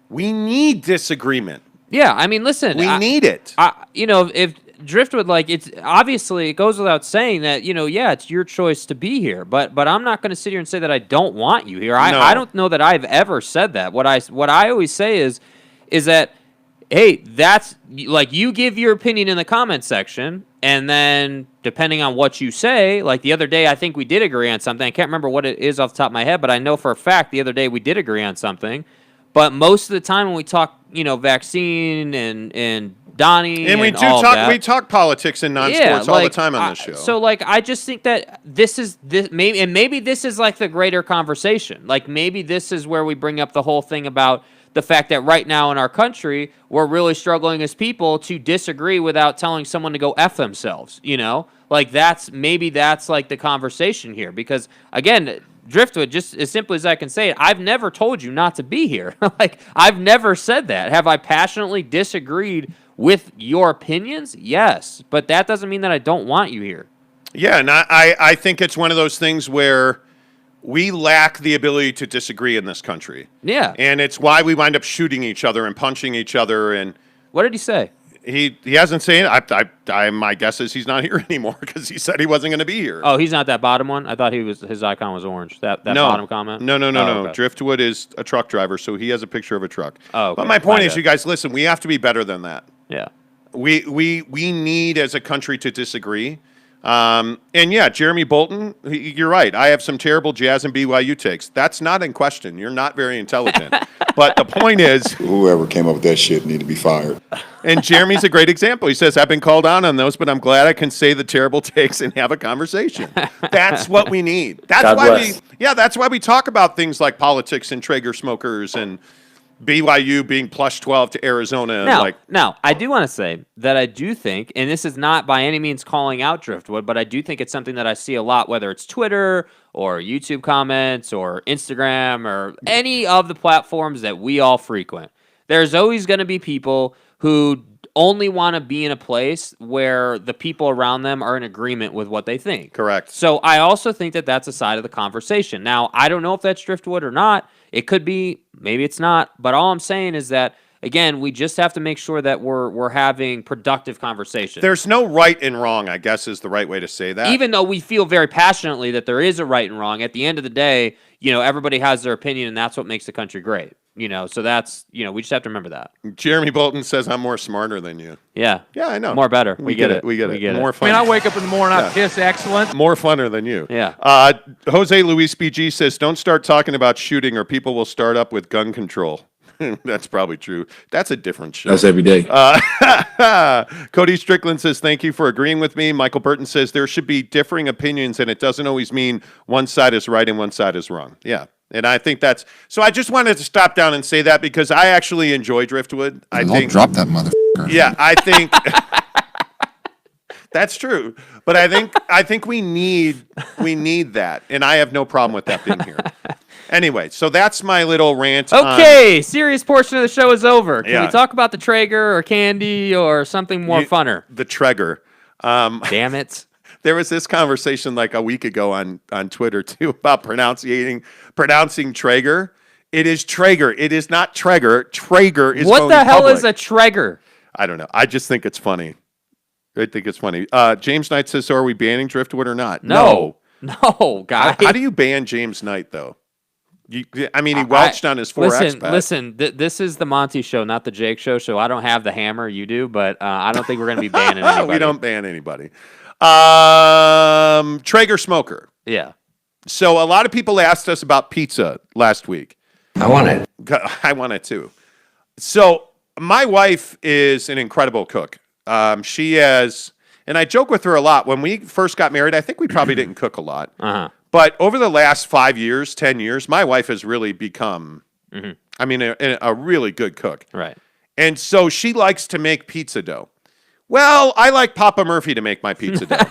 We need disagreement. Yeah, I mean, listen. We need it. If Driftwood, like, it's obviously, it goes without saying that, it's your choice to be here. But I'm not going to sit here and say that I don't want you here. No. I don't know that I've ever said that. What I always say is that, hey, that's like you give your opinion in the comment section, and then depending on what you say, like the other day, I think we did agree on something. I can't remember what it is off the top of my head, but I know for a fact the other day we did agree on something. But most of the time when we talk, vaccine and Donnie and we talk politics and non-sports all the time on this show. So like I just think that maybe this is like the greater conversation. Like maybe this is where we bring up the whole thing about the fact that right now in our country, we're really struggling as people to disagree without telling someone to go F themselves, Like that's like the conversation here. Because again, Driftwood, just as simply as I can say it, I've never told you not to be here. Like I've never said that. Have I passionately disagreed with your opinions? Yes. But that doesn't mean that I don't want you here. Yeah, and I think it's one of those things where we lack the ability to disagree in this country. Yeah. And it's why we wind up shooting each other and punching each other. And what did he say? He hasn't said it. My guess is he's not here anymore because he said he wasn't going to be here. Oh, he's not that bottom one? I thought his icon was orange. That bottom comment? No. Okay. Driftwood is a truck driver, so he has a picture of a truck. Oh, okay. But my point is, you guys, listen, we have to be better than that. Yeah. We need as a country to disagree. And yeah, Jeremy Bolton, you're right. I have some terrible Jazz and BYU takes. That's not in question. You're not very intelligent. But the point is, whoever came up with that shit need to be fired. And Jeremy's a great example. He says, I've been called out on those, but I'm glad I can say the terrible takes and have a conversation. That's what we need. That's why we talk about things like politics and Traeger smokers and BYU being plus 12 to Arizona. Now, I do want to say that I do think, and this is not by any means calling out Driftwood, but I do think it's something that I see a lot, whether it's Twitter or YouTube comments or Instagram or any of the platforms that we all frequent. There's always going to be people who only want to be in a place where the people around them are in agreement with what they think. Correct. So I also think that that's a side of the conversation. Now, I don't know if that's Driftwood or not. It could be, maybe it's not. But all I'm saying is that, again, we just have to make sure that we're having productive conversations. There's no right and wrong, I guess, is the right way to say that. Even though we feel very passionately that there is a right and wrong, at the end of the day, everybody has their opinion, and that's what makes the country great. So that's, we just have to remember that. Jeremy Bolton says I'm more smarter than you. Yeah. Yeah, I know. More better. We get it. We get it. More fun. I wake up in the morning, I piss excellent. More funner than you. Yeah. Jose Luis BG says, don't start talking about shooting or people will start up with gun control. That's probably true. That's a different show. That's every day. Cody Strickland says, thank you for agreeing with me. Michael Burton says, there should be differing opinions, and it doesn't always mean one side is right and one side is wrong. Yeah. And I think so I just wanted to stop down and say that because I actually enjoy Driftwood. Don't drop that motherfucker. Yeah, I think that's true. But I think we need that. And I have no problem with that being here. Anyway, so that's my little rant. Okay, serious portion of the show is over. Can we talk about the Traeger or candy or something more funner? The Traeger. Damn it. There was this conversation like a week ago on Twitter, too, about pronouncing Traeger. It is Traeger. It is not Traeger. Traeger is what the hell public. is a Traeger? I don't know. I just think it's funny. I think it's funny. James Knight says, so are we banning driftwood or not? No, guy. How do you ban James Knight, though? He welched on his 4X bet. Listen, this is the Monty show, not the Jake show, so I don't have the hammer. You do, but I don't think we're going to be banning anybody. We don't ban anybody. Traeger smoker. Yeah. So a lot of people asked us about pizza last week. I want it. I want it too. So my wife is an incredible cook. She has, and I joke with her a lot. When we first got married, I think we probably didn't cook a lot. But over the last 5 years, 10 years, my wife has really become, a really good cook. Right. And so she likes to make pizza dough. Well, I like Papa Murphy to make my pizza dough.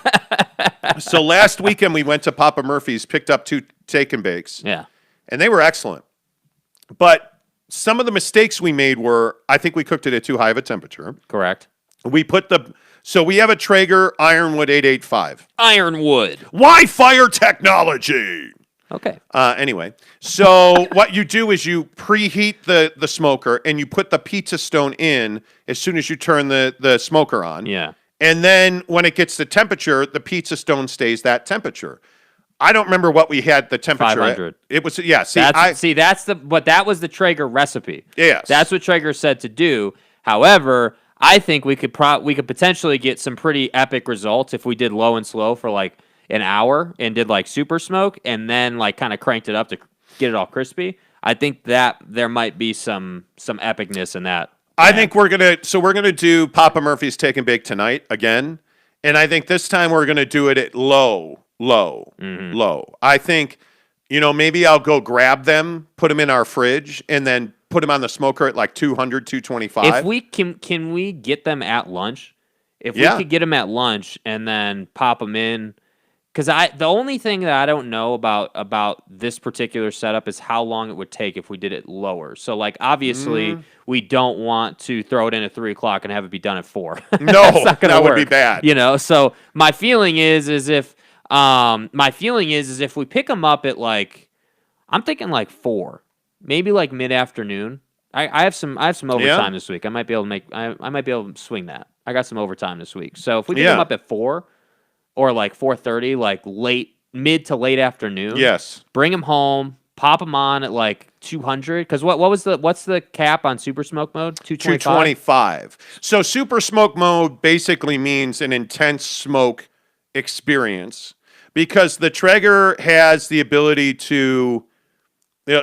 So last weekend we went to Papa Murphy's, picked up 2 take and bakes. Yeah. And they were excellent. But some of the mistakes we made were, I think we cooked it at too high of a temperature. Correct. So we have a Traeger Ironwood 885. Ironwood. Wi-Fi technology. Okay. Anyway, so what you do is you preheat the smoker and you put the pizza stone in as soon as you turn the smoker on. Yeah. And then when it gets the temperature, the pizza stone stays that temperature. I don't remember what we had the temperature 500. at. It was, yeah. That was the Traeger recipe. Yes. That's what Traeger said to do. However, I think we could potentially get some pretty epic results if we did low and slow for like an hour and did like super smoke and then like kind of cranked it up to get it all crispy. I think that there might be some epicness in that. I think we're gonna do Papa Murphy's Take and Bake tonight again, and I think this time we're gonna do it at low. I think, maybe I'll go grab them, put them in our fridge, and then put them on the smoker at like 200, 225. If we can we get them at lunch? If we could get them at lunch and then pop them in, because the only thing that I don't know about this particular setup is how long it would take if we did it lower. So like obviously we don't want to throw it in at 3:00 and have it be done at 4. No, that would be bad. So my feeling is if we pick them up at like, I'm thinking like 4. Maybe like mid-afternoon. I have some overtime this week. I might be able to swing that. I got some overtime this week. So if we pick them up at 4 or like 4:30, like mid to late afternoon. Yes. Bring them home, pop them on at like 200 cuz what's the cap on super smoke mode? 225. So super smoke mode basically means an intense smoke experience because the Traeger has the ability to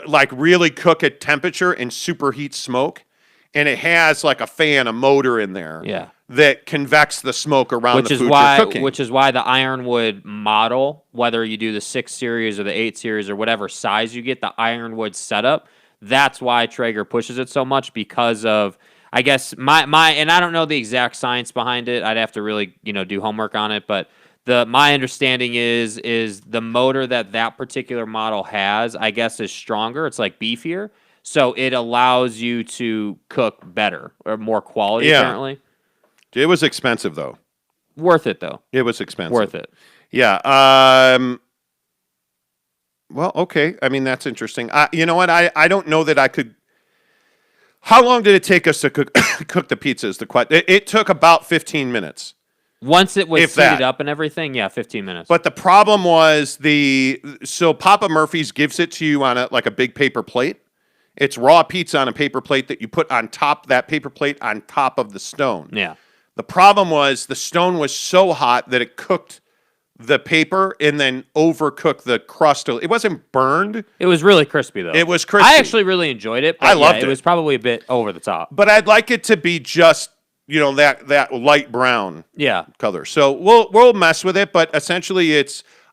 like really cook at temperature and superheat smoke, and it has like a motor in there that convects the smoke around the food you're cooking. Which is why the Ironwood model, whether you do the 6 series or the 8 series or whatever size you get, the Ironwood setup, that's why Traeger pushes it so much because of, I guess, my and I don't know the exact science behind it. I'd have to really, do homework on it, but my understanding is the motor that particular model has, I guess, is stronger. It's like beefier. So it allows you to cook better or more quality, apparently. It was expensive, though. Worth it, though. It was expensive. Worth it. Yeah. Well, okay. I mean, that's interesting. You know what? I don't know that I could. How long did it take us to cook the pizzas? It took about 15 minutes. Once it was seated up and everything, 15 minutes. But the problem was so Papa Murphy's gives it to you on a big paper plate. It's raw pizza on a paper plate that you put on top, that paper plate on top of the stone. Yeah. The problem was the stone was so hot that it cooked the paper and then overcooked the crust. It wasn't burned. It was really crispy, though. It was crispy. I actually really enjoyed it. But I loved it. It was probably a bit over the top. But I'd like it to be just that light brown color. So we'll mess with it, but essentially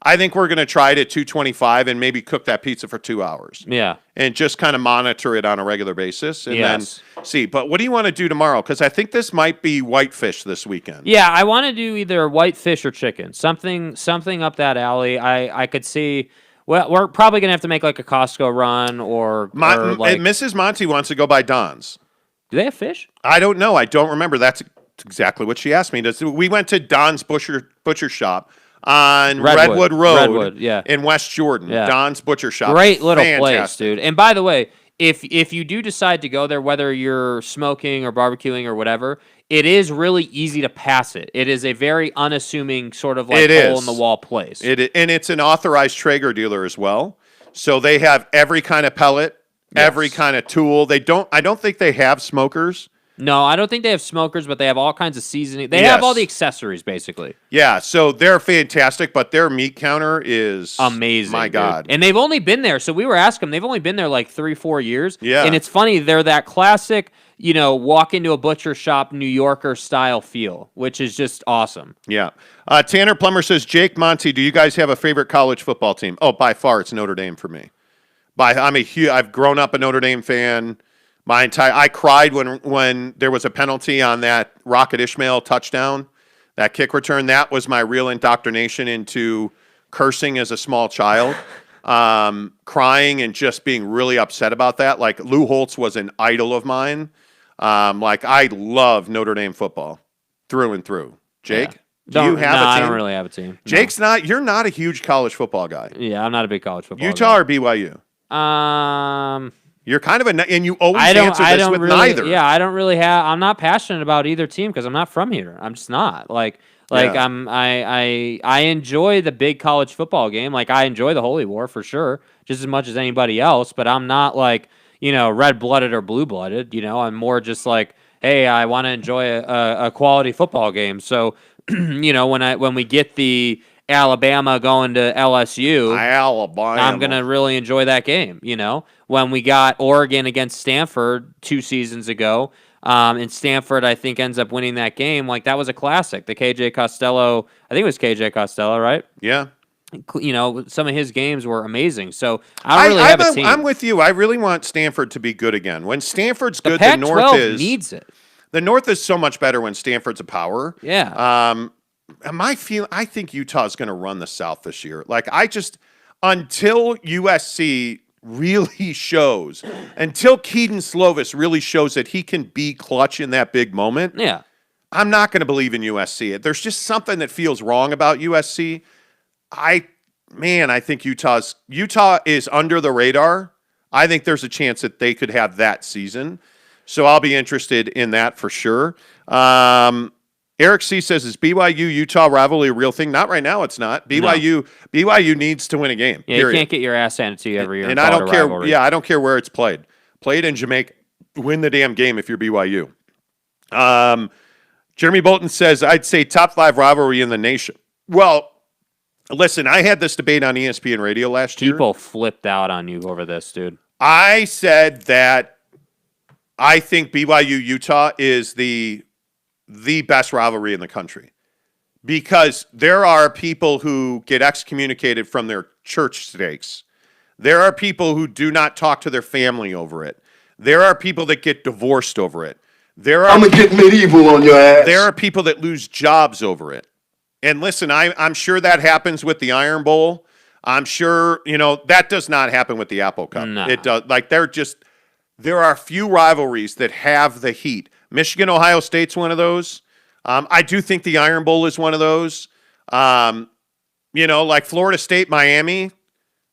I think we're going to try it at 225 and maybe cook that pizza for 2 hours. Yeah. And just kind of monitor it on a regular basis and then see. But what do you want to do tomorrow? Because I think this might be whitefish this weekend. Yeah, I want to do either whitefish or chicken. Something up that alley. I could see. Well, we're probably going to have to make like a Costco run or like. Mrs. Monty wants to go by Don's. Do they have fish? I don't know. I don't remember. That's exactly what she asked me. We went to Don's Butcher Shop on Redwood Road in West Jordan. Yeah. Don's Butcher Shop. Great little place, dude. And by the way, if you do decide to go there, whether you're smoking or barbecuing or whatever, it is really easy to pass it. It is a very unassuming sort of like hole in the wall place. And it's an authorized Traeger dealer as well. So they have every kind of pellet, every kind of tool. I don't think they have smokers. No, I don't think they have smokers, but they have all kinds of seasoning. They have all the accessories, basically. Yeah, so they're fantastic, but their meat counter is amazing. My God. And they've only been there, so we were asking them, they've only been there like 3-4 years. Yeah. And it's funny, they're that classic, walk into a butcher shop, New Yorker style feel, which is just awesome. Yeah. Tanner Plummer says, Jake, Monty, do you guys have a favorite college football team? Oh, by far, it's Notre Dame for me. I've grown up a Notre Dame fan. I cried when there was a penalty on that Rocket Ishmael touchdown, that kick return. That was my real indoctrination into cursing as a small child, crying and just being really upset about that. Like Lou Holtz was an idol of mine. I love Notre Dame football through and through. Jake, do you have a team? I don't really have a team. Jake's not. You're not a huge college football guy. Yeah, I'm not a big college football Utah guy. or BYU? You're kind of and you always answer this with really, neither. Yeah, I don't really have. I'm not passionate about either team because I'm not from here. I'm just not. I enjoy the big college football game. Like I enjoy the Holy War for sure, just as much as anybody else. But I'm not red blooded or blue blooded. I'm more just like, hey, I want to enjoy a quality football game. So, when we get the Alabama going to LSU, I'm going to really enjoy that game. When we got Oregon against Stanford 2 seasons ago, and Stanford, I think, ends up winning that game. Like, that was a classic. The KJ Costello, I think it was KJ Costello, right? Yeah. Some of his games were amazing. So I don't really have a team. I'm with you. I really want Stanford to be good again. When Stanford's good, the Pac-12 needs it. The North is so much better when Stanford's a power. Yeah. I think Utah's going to run the South this year. Until USC really shows, until Keaton Slovis really shows that he can be clutch in that big moment. Yeah. I'm not going to believe in USC. There's just something that feels wrong about USC. I think Utah is under the radar. I think there's a chance that they could have that season. So I'll be interested in that for sure. Eric C says, is BYU-Utah rivalry a real thing? Not right now, it's not. BYU needs to win a game. Yeah, period. You can't get your ass handed to you every year. And I don't care. Rivalry. Yeah, I don't care where it's played. Played in Jamaica. Win the damn game if you're BYU. Jeremy Bolton says, I'd say top 5 rivalry in the nation. Well, listen, I had this debate on ESPN radio last year. People flipped out on you over this, dude. I said that I think BYU-Utah is the best rivalry in the country because there are people who get excommunicated from their church stakes. There are people who do not talk to their family over it. There are people that get divorced over it. I'm going to get medieval on your ass. There are people that lose jobs over it. And listen, I'm sure that happens with the Iron Bowl. I'm sure, that does not happen with the Apple Cup. No. It does. There are few rivalries that have the heat. Michigan, Ohio State's one of those. I do think the Iron Bowl is one of those. Like Florida State, Miami.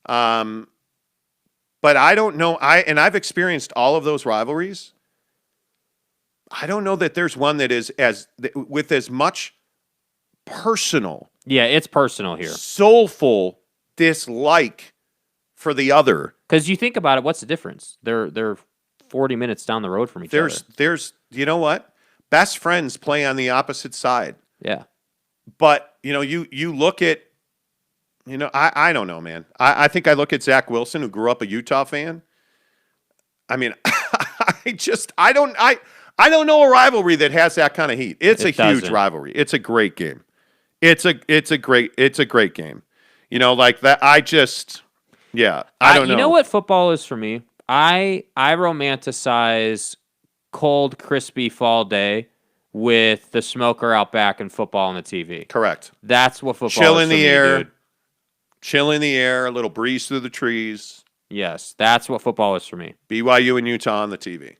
But I don't know. I've experienced all of those rivalries. I don't know that there's one that is with as much personal. Yeah, it's personal here. Soulful dislike for the other. Because you think about it, what's the difference? They're 40 minutes down the road from each other. There's you know what? Best friends play on the opposite side. Yeah. But, you look at, I don't know, man. I think I look at Zach Wilson, who grew up a Utah fan. I mean, I don't know a rivalry that has that kind of heat. It's a huge rivalry. It's a great game. It's a great game. Like that. I don't know. You know what football is for me? I romanticize cold, crispy fall day with the smoker out back and football on the TV. Correct. That's what football Chill is in for the me, air. dude. Chill in the air, a little breeze through the trees. Yes, that's what football is for me. BYU and Utah on the TV.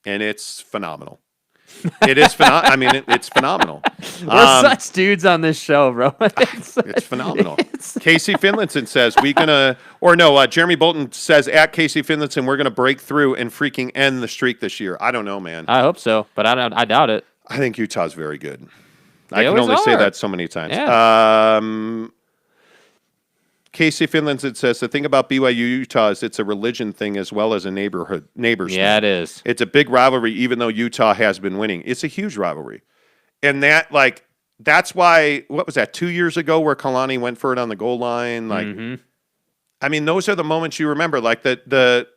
And it's phenomenal. It is I mean, it's phenomenal. We're such dudes on this show, bro. It's phenomenal. Casey Finlinson says Jeremy Bolton says at Casey Finlinson, we're going to break through and freaking end the streak this year. I don't know, man. I hope so, but I doubt it. I think Utah's very good. They I can only say are. that so many times. Yeah. Casey Finlinson says the thing about BYU Utah is it's a religion thing as well as a neighbors Yeah, thing. it is. It's a big rivalry, even though Utah has been winning. It's a huge rivalry. And that's why, what was that, 2 years ago where Kalani went for it on the goal line? I mean, those are the moments you remember, like the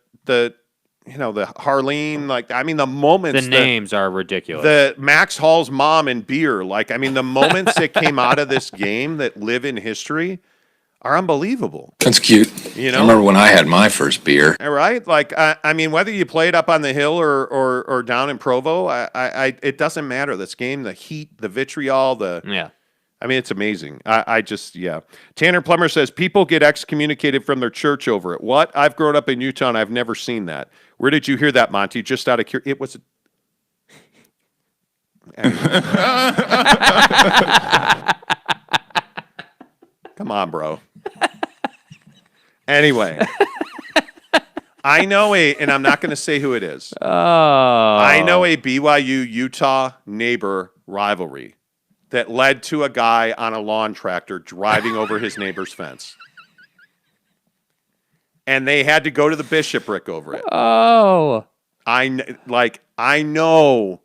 Harleen, the moments. The names are ridiculous. The Max Hall's mom and beer, the moments that came out of this game that live in history are unbelievable. That's cute. I remember when I had my first beer. Right? Whether you play it up on the hill or down in Provo, it doesn't matter. This game, the heat, the vitriol, it's amazing. Tanner Plummer says people get excommunicated from their church over it. What? I've grown up in Utah and I've never seen that. Where did you hear that, Monty? Just out of curiosity. It was. Come on, bro. Anyway, I know and I'm not going to say who it is. Oh. I know a BYU Utah neighbor rivalry that led to a guy on a lawn tractor driving over his neighbor's fence. And they had to go to the bishopric over it. Oh. I know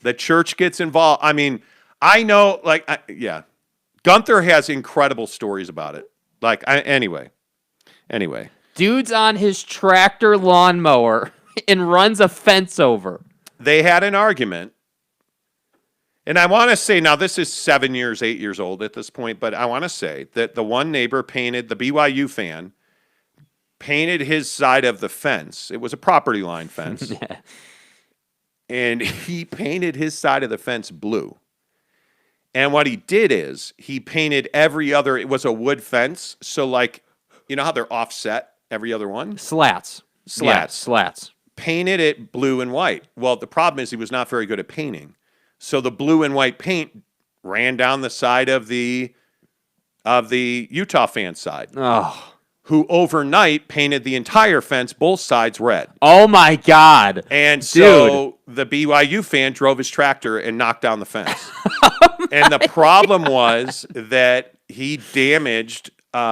the church gets involved. Gunther has incredible stories about it. Anyway. Dude's on his tractor lawnmower and runs a fence over. They had an argument. And I want to say, now this is 8 years old at this point, but I want to say that the one neighbor the BYU fan, painted his side of the fence. It was a property line fence. And he painted his side of the fence blue. And what he did is he painted it was a wood fence. So how they're offset every other one? Slats. Yeah, slats. Painted it blue and white. Well, the problem is he was not very good at painting. So the blue and white paint ran down the side of the Utah fan side. Oh. Who overnight painted the entire fence, both sides red. Oh my God. And so the BYU fan drove his tractor and knocked down the fence. And the problem was that he damaged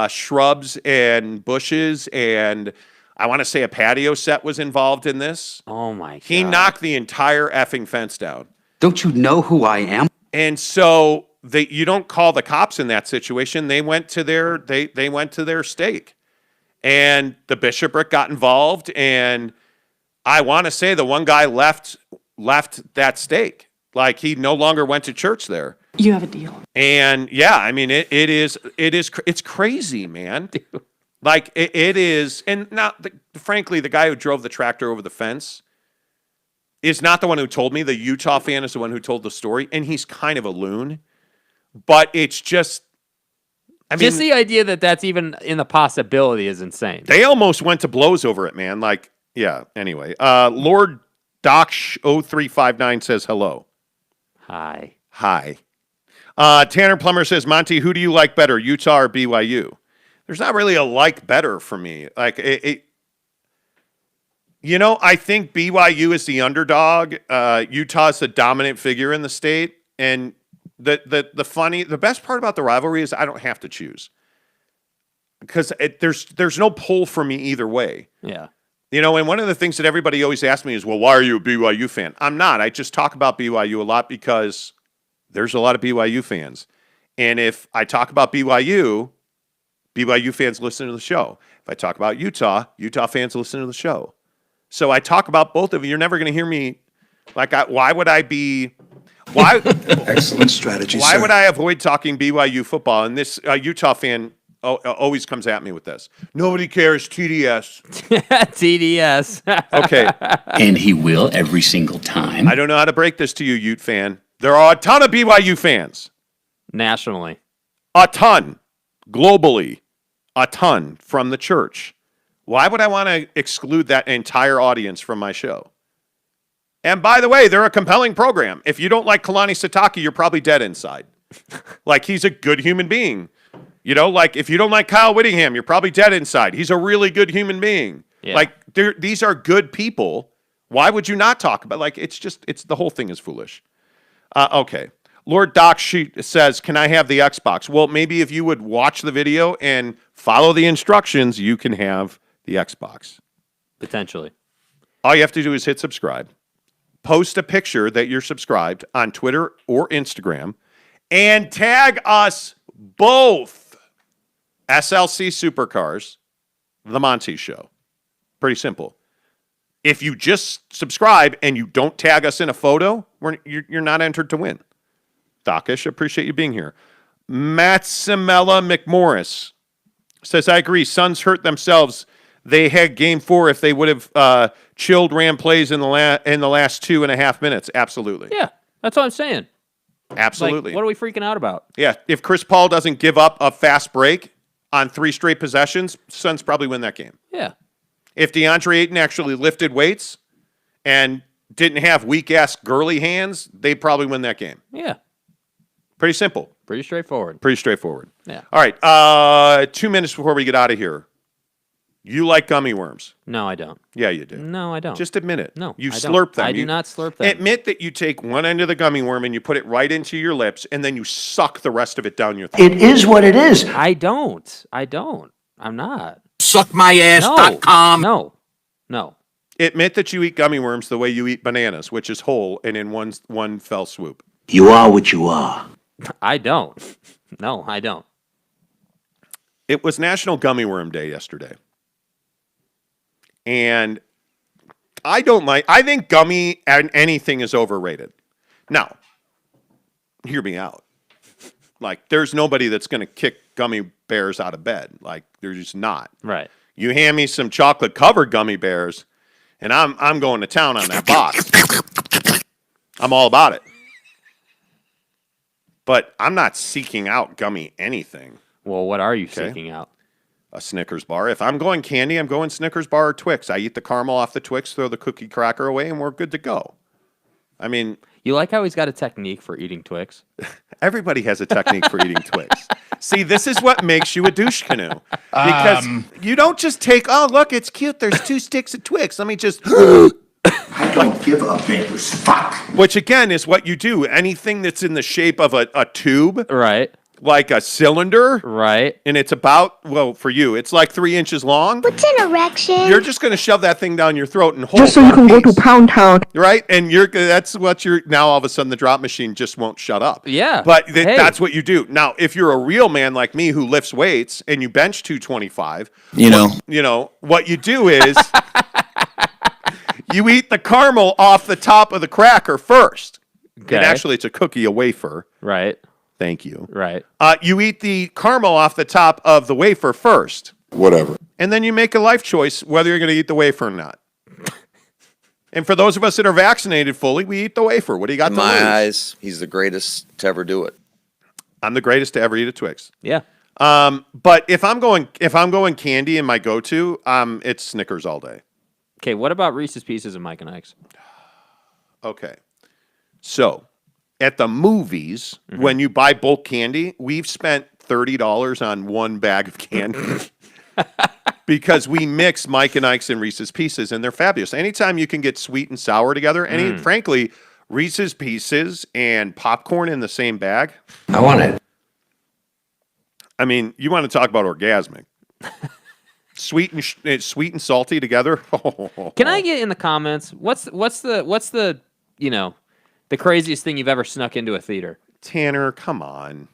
shrubs and bushes, and I want to say a patio set was involved in this. Oh my God. He knocked the entire effing fence down. Don't you know who I am? And so you don't call the cops in that situation. They went to their stake. And the bishopric got involved, and I want to say the one guy left that stake. He no longer went to church there. You have a deal. And it's crazy, man. Dude. It is. And now, frankly, the guy who drove the tractor over the fence is not the one who told me. The Utah fan is the one who told the story, and he's kind of a loon. But it's just. Just the idea that that's even in the possibility is insane. They almost went to blows over it, man. Anyway. Lord Doc 0359 says hello. Hi. Tanner Plummer says, Monty, who do you like better, Utah or BYU? There's not really a like better for me. I think BYU is the underdog. Utah is the dominant figure in the state. And the best part about the rivalry is I don't have to choose, because there's no pull for me either way. Yeah. And one of the things that everybody always asks me is, well, why are you a BYU fan? I'm not. I just talk about BYU a lot because there's a lot of BYU fans. And if I talk about BYU fans listen to the show. If I talk about Utah fans listen to the show. So I talk about both of you. You're never going to hear me why would I be Why? Excellent strategy, Why sir. would I avoid talking BYU football? And this Utah fan always comes at me with this. Nobody cares. TDS. TDS. Okay. And he will every single time. I don't know how to break this to you, Ute fan. There are a ton of BYU fans. Nationally. A ton. Globally. A ton from the church. Why would I want to exclude that entire audience from my show? And by the way, they're a compelling program. If you don't like Kalani Sitake, you're probably dead inside. Like, he's a good human being. You know, like, if you don't like Kyle Whittingham, you're probably dead inside. He's a really good human being. Yeah. Like, these are good people. Why would you not talk about, like, it's the whole thing is foolish. Okay. Lord Doc says, can I have the Xbox? Well, maybe if you would watch the video and follow the instructions, you can have the Xbox. Potentially. All you have to do is hit subscribe. Post a picture that you're subscribed on Twitter or Instagram, and tag us both. SLC Supercars, The Monty Show. Pretty simple. If you just subscribe and you don't tag us in a photo, you're not entered to win. Dockish, appreciate you being here. Matsimella McMorris says, I agree. Suns hurt themselves. They had game 4 if they would have chilled ran plays in the last 2.5 minutes. Absolutely. Yeah, that's what I'm saying. Absolutely. Like, what are we freaking out about? Yeah, if Chris Paul doesn't give up a fast break on 3 straight possessions, Suns probably win that game. Yeah. If DeAndre Ayton actually lifted weights and didn't have weak-ass girly hands, they'd probably win that game. Yeah. Pretty simple. Pretty straightforward. Yeah. All right, 2 minutes before we get out of here. You like gummy worms? No, I don't. Yeah, you do. No, I don't. Just admit it. No, you I slurp them. I do not slurp them. Admit that you take one end of the gummy worm and you put it right into your lips, and then you suck the rest of it down your throat. It is what it is. I don't. I'm not. Suckmyass.com. No. Admit that you eat gummy worms the way you eat bananas, which is whole and in one fell swoop. You are what you are. I don't. No, I don't. It was National Gummy Worm Day yesterday. And I think gummy and anything is overrated. Now, hear me out. Like, there's nobody that's going to kick gummy bears out of bed. Like, they're just not. Right. You hand me some chocolate-covered gummy bears, and I'm going to town on that box. I'm all about it. But I'm not seeking out gummy anything. Well, what are you seeking out? A Snickers bar. If I'm going candy, I'm going Snickers bar or Twix. I eat the caramel off the Twix, throw the cookie cracker away, and we're good to go. I mean... You like how he's got a technique for eating Twix? Everybody has a technique for eating Twix. See, this is what makes you a douche canoe. Because you don't just take, oh, look, it's cute. There's 2 sticks of Twix. Let me just... I don't give a Vegas fuck. Which, again, is what you do. Anything that's in the shape of a tube. Right. Like a cylinder. Right. And it's about, well, for you, it's like 3 inches long. What's an erection? You're just going to shove that thing down your throat and hold just so you can go to Pound Town. Right? And that's what now all of a sudden the drop machine just won't shut up. Yeah. But that's what you do. Now, if you're a real man like me who lifts weights and you bench 225, what you do is you eat the caramel off the top of the cracker first. Okay. And actually, it's a cookie, a wafer. Right. Thank you. Right. You eat the caramel off the top of the wafer first. Whatever. And then you make a life choice whether you're going to eat the wafer or not. And for those of us that are vaccinated fully, we eat the wafer. What do you got In to lose? my eyes, he's the greatest to ever do it. I'm the greatest to ever eat a Twix. Yeah. But if I'm going candy in my go-to, it's Snickers all day. Okay, what about Reese's Pieces and Mike and Ike's? Okay. So, at the movies, when you buy bulk candy, we've spent $30 on one bag of candy because we mix Mike and Ike's and Reese's Pieces, and they're fabulous. Anytime you can get sweet and sour together, frankly, Reese's Pieces and popcorn in the same bag. I want it. I mean, you want to talk about orgasmic. Sweet and salty together. Can I get in the comments? What's the the craziest thing you've ever snuck into a theater? Tanner, come on.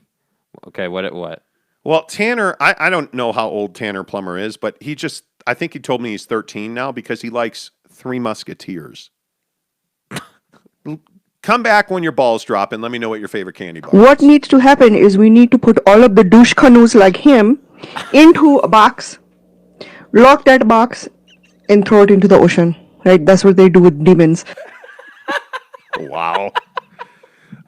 Okay, what? Well, Tanner, I don't know how old Tanner Plummer is, but I think he told me he's 13 now because he likes Three Musketeers. Come back when your balls drop and let me know what your favorite candy bar is. What needs to happen is we need to put all of the douche canoes like him into a box, lock that box, and throw it into the ocean. Right? That's what they do with demons. Wow.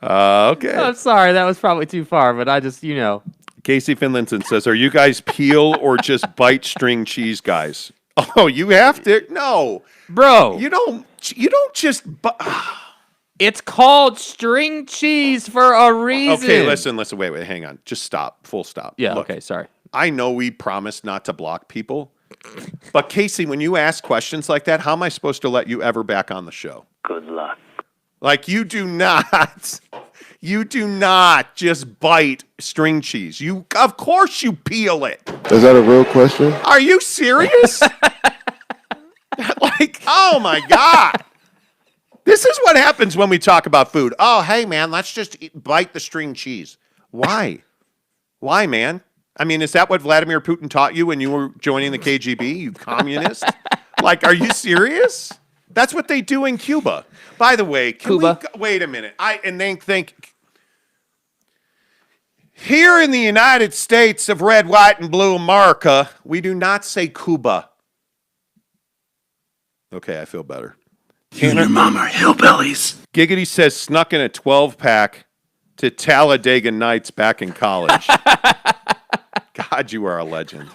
Okay. I'm sorry, that was probably too far, but I just, Casey Finlinson says, are you guys peel or just bite string cheese guys? Oh, you have to? No. Bro. You don't just... It's called string cheese for a reason. Okay, listen, wait, hang on. Just stop. Full stop. Yeah, Look, okay, sorry. I know we promised not to block people, but Casey, when you ask questions like that, how am I supposed to let you ever back on the show? Good luck. Like, you do not just bite string cheese. Of course you peel it. Is that a real question? Are you serious? Like, oh my God. This is what happens when we talk about food. Oh, hey, man, let's just bite the string cheese. Why? Why, man? I mean, is that what Vladimir Putin taught you when you were joining the KGB, you communist? Like, are you serious? That's what they do in Cuba. By the way, wait a minute. Here in the United States of red, white, and blue America, we do not say Cuba. Okay, I feel better. You and your mom are hillbillies. Giggity says snuck in a 12-pack to Talladega Nights back in college. God, you are a legend.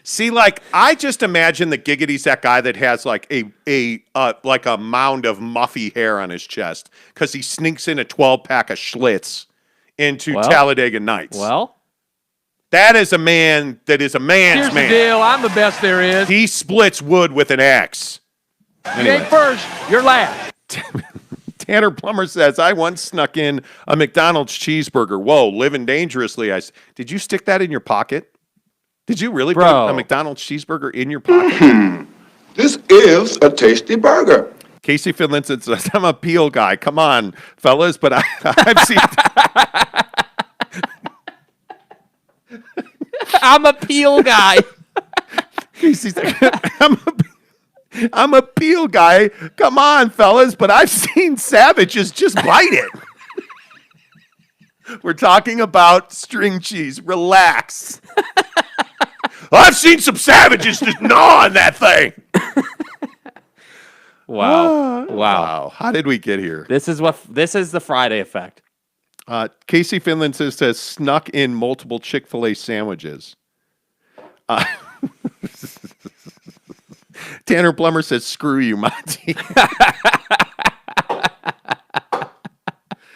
See, like, I just imagine that Giggity's that guy that has like a mound of muffy hair on his chest because he sneaks in a 12-pack of Schlitz into Talladega Nights. Well, that is a man that is a man's Here's man. the deal. I'm the best there is. He splits wood with an axe. You ain't first. You're last. Tanner Plummer says, I once snuck in a McDonald's cheeseburger. Whoa, living dangerously. Did you stick that in your pocket? Did you really put a McDonald's cheeseburger in your pocket? This is a tasty burger. Casey Finlinson says, I'm a peel guy. Come on, fellas, but I've seen... I'm a peel guy. Casey's like, I'm a peel guy. Come on, fellas, but I've seen savages just bite it. We're talking about string cheese. Relax. I've seen some savages just gnaw on that thing. Wow. How did we get here? This is the Friday effect. Casey Finland says snuck in multiple Chick-fil-A sandwiches. Tanner Plummer says, screw you, Monty.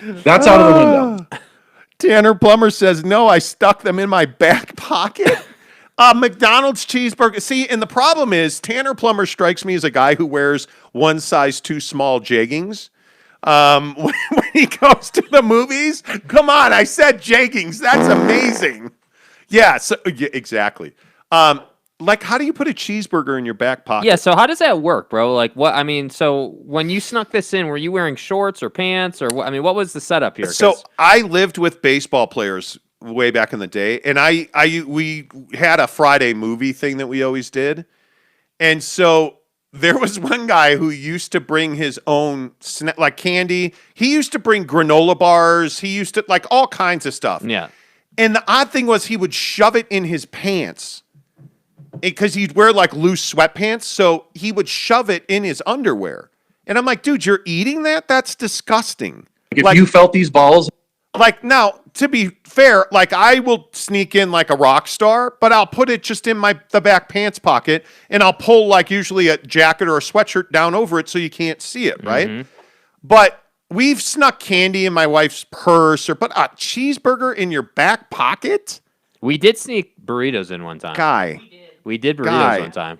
That's out of the window. Tanner Plummer says, no, I stuck them in my back pocket. McDonald's cheeseburger. See, and the problem is Tanner Plummer strikes me as a guy who wears one size too small jeggings. When he goes to the movies, come on, I said jeggings. That's amazing. Yeah, exactly. Like, how do you put a cheeseburger in your back pocket? Yeah, so how does that work, bro? Like, what? I mean, so when you snuck this in, were you wearing shorts or pants, or what? I mean, what was the setup here? So I lived with baseball players way back in the day, and we had a Friday movie thing that we always did, and so there was one guy who used to bring his own like candy. He used to bring granola bars. He used to like all kinds of stuff. Yeah. And the odd thing was he would shove it in his pants because he'd wear like loose sweatpants. So he would shove it in his underwear. And I'm like, dude, you're eating that? That's disgusting. If you felt these balls. Like, now, to be fair, like I will sneak in like a rock star, but I'll put it just in the back pants pocket and I'll pull like usually a jacket or a sweatshirt down over it so you can't see it, right? Mm-hmm. But we've snuck candy in my wife's purse or put a cheeseburger in your back pocket. We did sneak burritos in one time. Guy. We did burritos one time.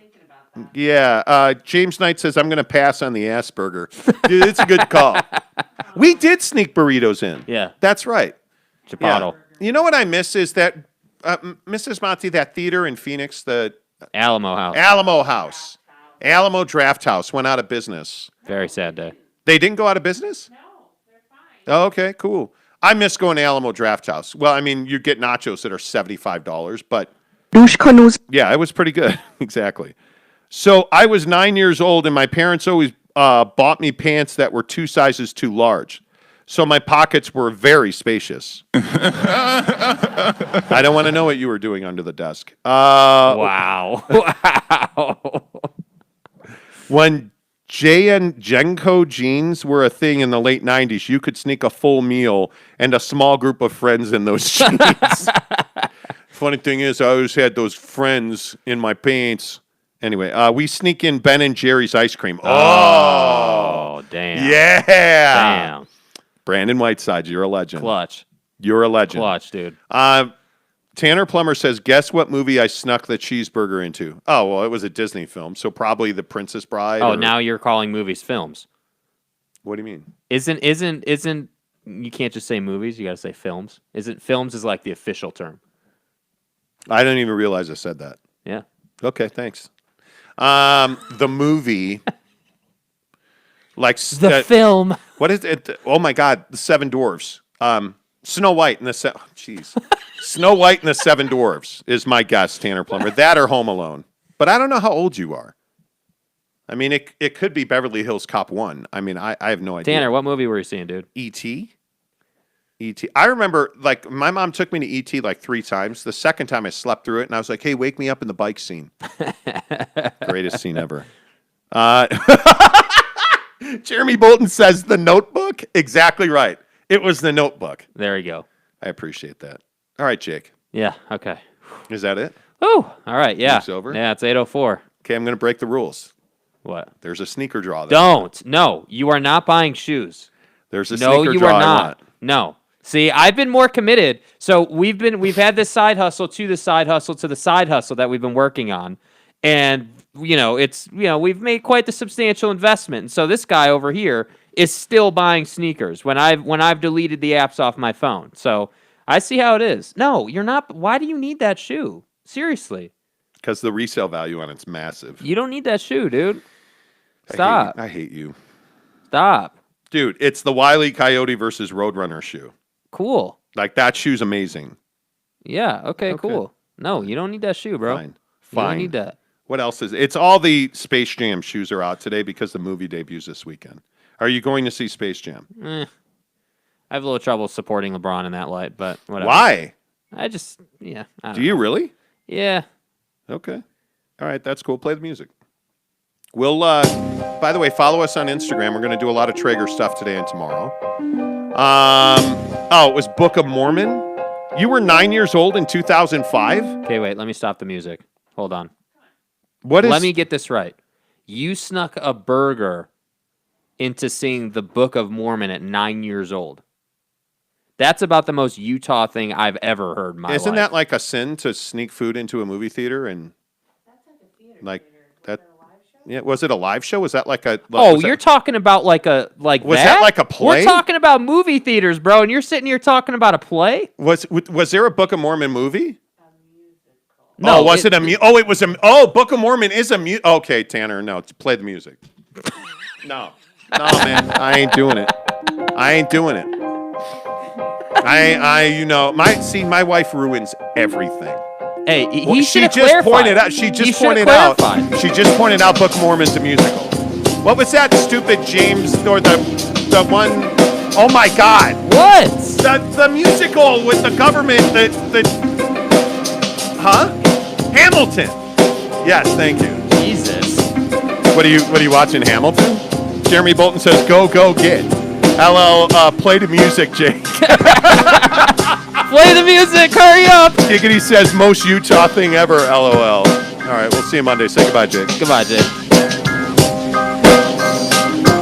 Yeah. James Knight says, I'm going to pass on the ass burger. Dude, it's a good call. We did sneak burritos in. Yeah. That's right. Chipotle. Yeah. You know what I miss is that, Mrs. Monty, that theater in Phoenix, the Alamo House. Alamo Draft House went out of business. Very sad day. They didn't go out of business? No, they're fine. Oh, okay, cool. I miss going to Alamo Draft House. Well, I mean, you get nachos that are $75, but douche canoes. Yeah, it was pretty good. Exactly. So I was 9 years old, and my parents always bought me pants that were 2 sizes too large. So my pockets were very spacious. I don't want to know what you were doing under the desk. Wow. Wow. When Jenko jeans were a thing in the late 90s, you could sneak a full meal and a small group of friends in those jeans. Funny thing is, I always had those friends in my pants, Anyway, we sneak in Ben and Jerry's ice cream. Oh, damn. Yeah. Damn. Brandon Whiteside, you're a legend. Clutch. You're a legend. Clutch, dude. Tanner Plummer says, guess what movie I snuck the cheeseburger into? Oh, well, it was a Disney film, so probably The Princess Bride. Oh, now you're calling movies films. What do you mean? Isn't you can't just say movies, you got to say films. Isn't films is like the official term. I didn't even realize I said that. Yeah. Okay, thanks. The movie, like the film. What is it? Oh my God, The Seven Dwarfs. Snow White and the Snow White and the Seven Dwarfs is my guess, Tanner Plummer. That or Home Alone. But I don't know how old you are. I mean, it could be Beverly Hills Cop 1. I mean, I have no idea. Tanner, what movie were you seeing, dude? E.T. E.T. I remember, like, my mom took me to E.T. like 3 times. The second time I slept through it, and I was like, hey, wake me up in the bike scene. Greatest scene ever. Jeremy Bolton says The Notebook. Exactly right. It was The Notebook. There you go. I appreciate that. All right, Jake. Yeah, okay. Is that it? Oh, all right, yeah. It's over? Yeah, it's 8:04. Okay, I'm going to break the rules. What? There's a sneaker draw there. Don't. No, you are not buying shoes. There's a No, sneaker you draw are I not. want. No. See, I've been more committed. So we've had this side hustle to the side hustle to the side hustle that we've been working on. And we've made quite the substantial investment. And so this guy over here is still buying sneakers when I've deleted the apps off my phone. So I see how it is. No, you're not. Why do you need that shoe? Seriously. Because the resale value on it's massive. You don't need that shoe, dude. Stop. I hate you. Stop. Dude, it's the Wile E. Coyote versus Roadrunner shoe. Cool. Like, that shoe's amazing. Yeah, okay, cool. No, you don't need that shoe, bro. Fine. You don't need that. What else is it? It's all the Space Jam shoes are out today because the movie debuts this weekend. Are you going to see Space Jam? I have a little trouble supporting LeBron in that light, but whatever. Why? I don't Do you know. really? Yeah. Okay. All right, that's cool. Play the music. We'll, by the way, follow us on Instagram. We're going to do a lot of Traeger stuff today and tomorrow. It was Book of Mormon. You were 9 years old in 2005? Okay, wait, let me stop the music. Hold on. Let me get this right. You snuck a burger into seeing the Book of Mormon at 9 years old. That's about the most Utah thing I've ever heard in my life. Isn't that like a sin to sneak food into a movie theater and like that? Yeah, was it a live show? Was that like a? You're talking about was that like a play? We're talking about movie theaters, bro, and you're sitting here talking about a play. Was there a Book of Mormon movie? No, was it a music? Oh, it was a. Oh, Book of Mormon is a music. Okay, Tanner, no, play the music. No, man, I ain't doing it. My wife ruins everything. Hey, She just pointed out Book of Mormon's a musical. What was that stupid James or the one? Oh my God! What? The musical with the government. Hamilton. Yes, thank you. Jesus. What are you watching? Hamilton? Jeremy Bolton says, "Go get." LL, play the music, Jake. Play the music, hurry up. Giggity says, most Utah thing ever, LOL. All right, we'll see you Monday. Say goodbye, Jake. Goodbye, Jake.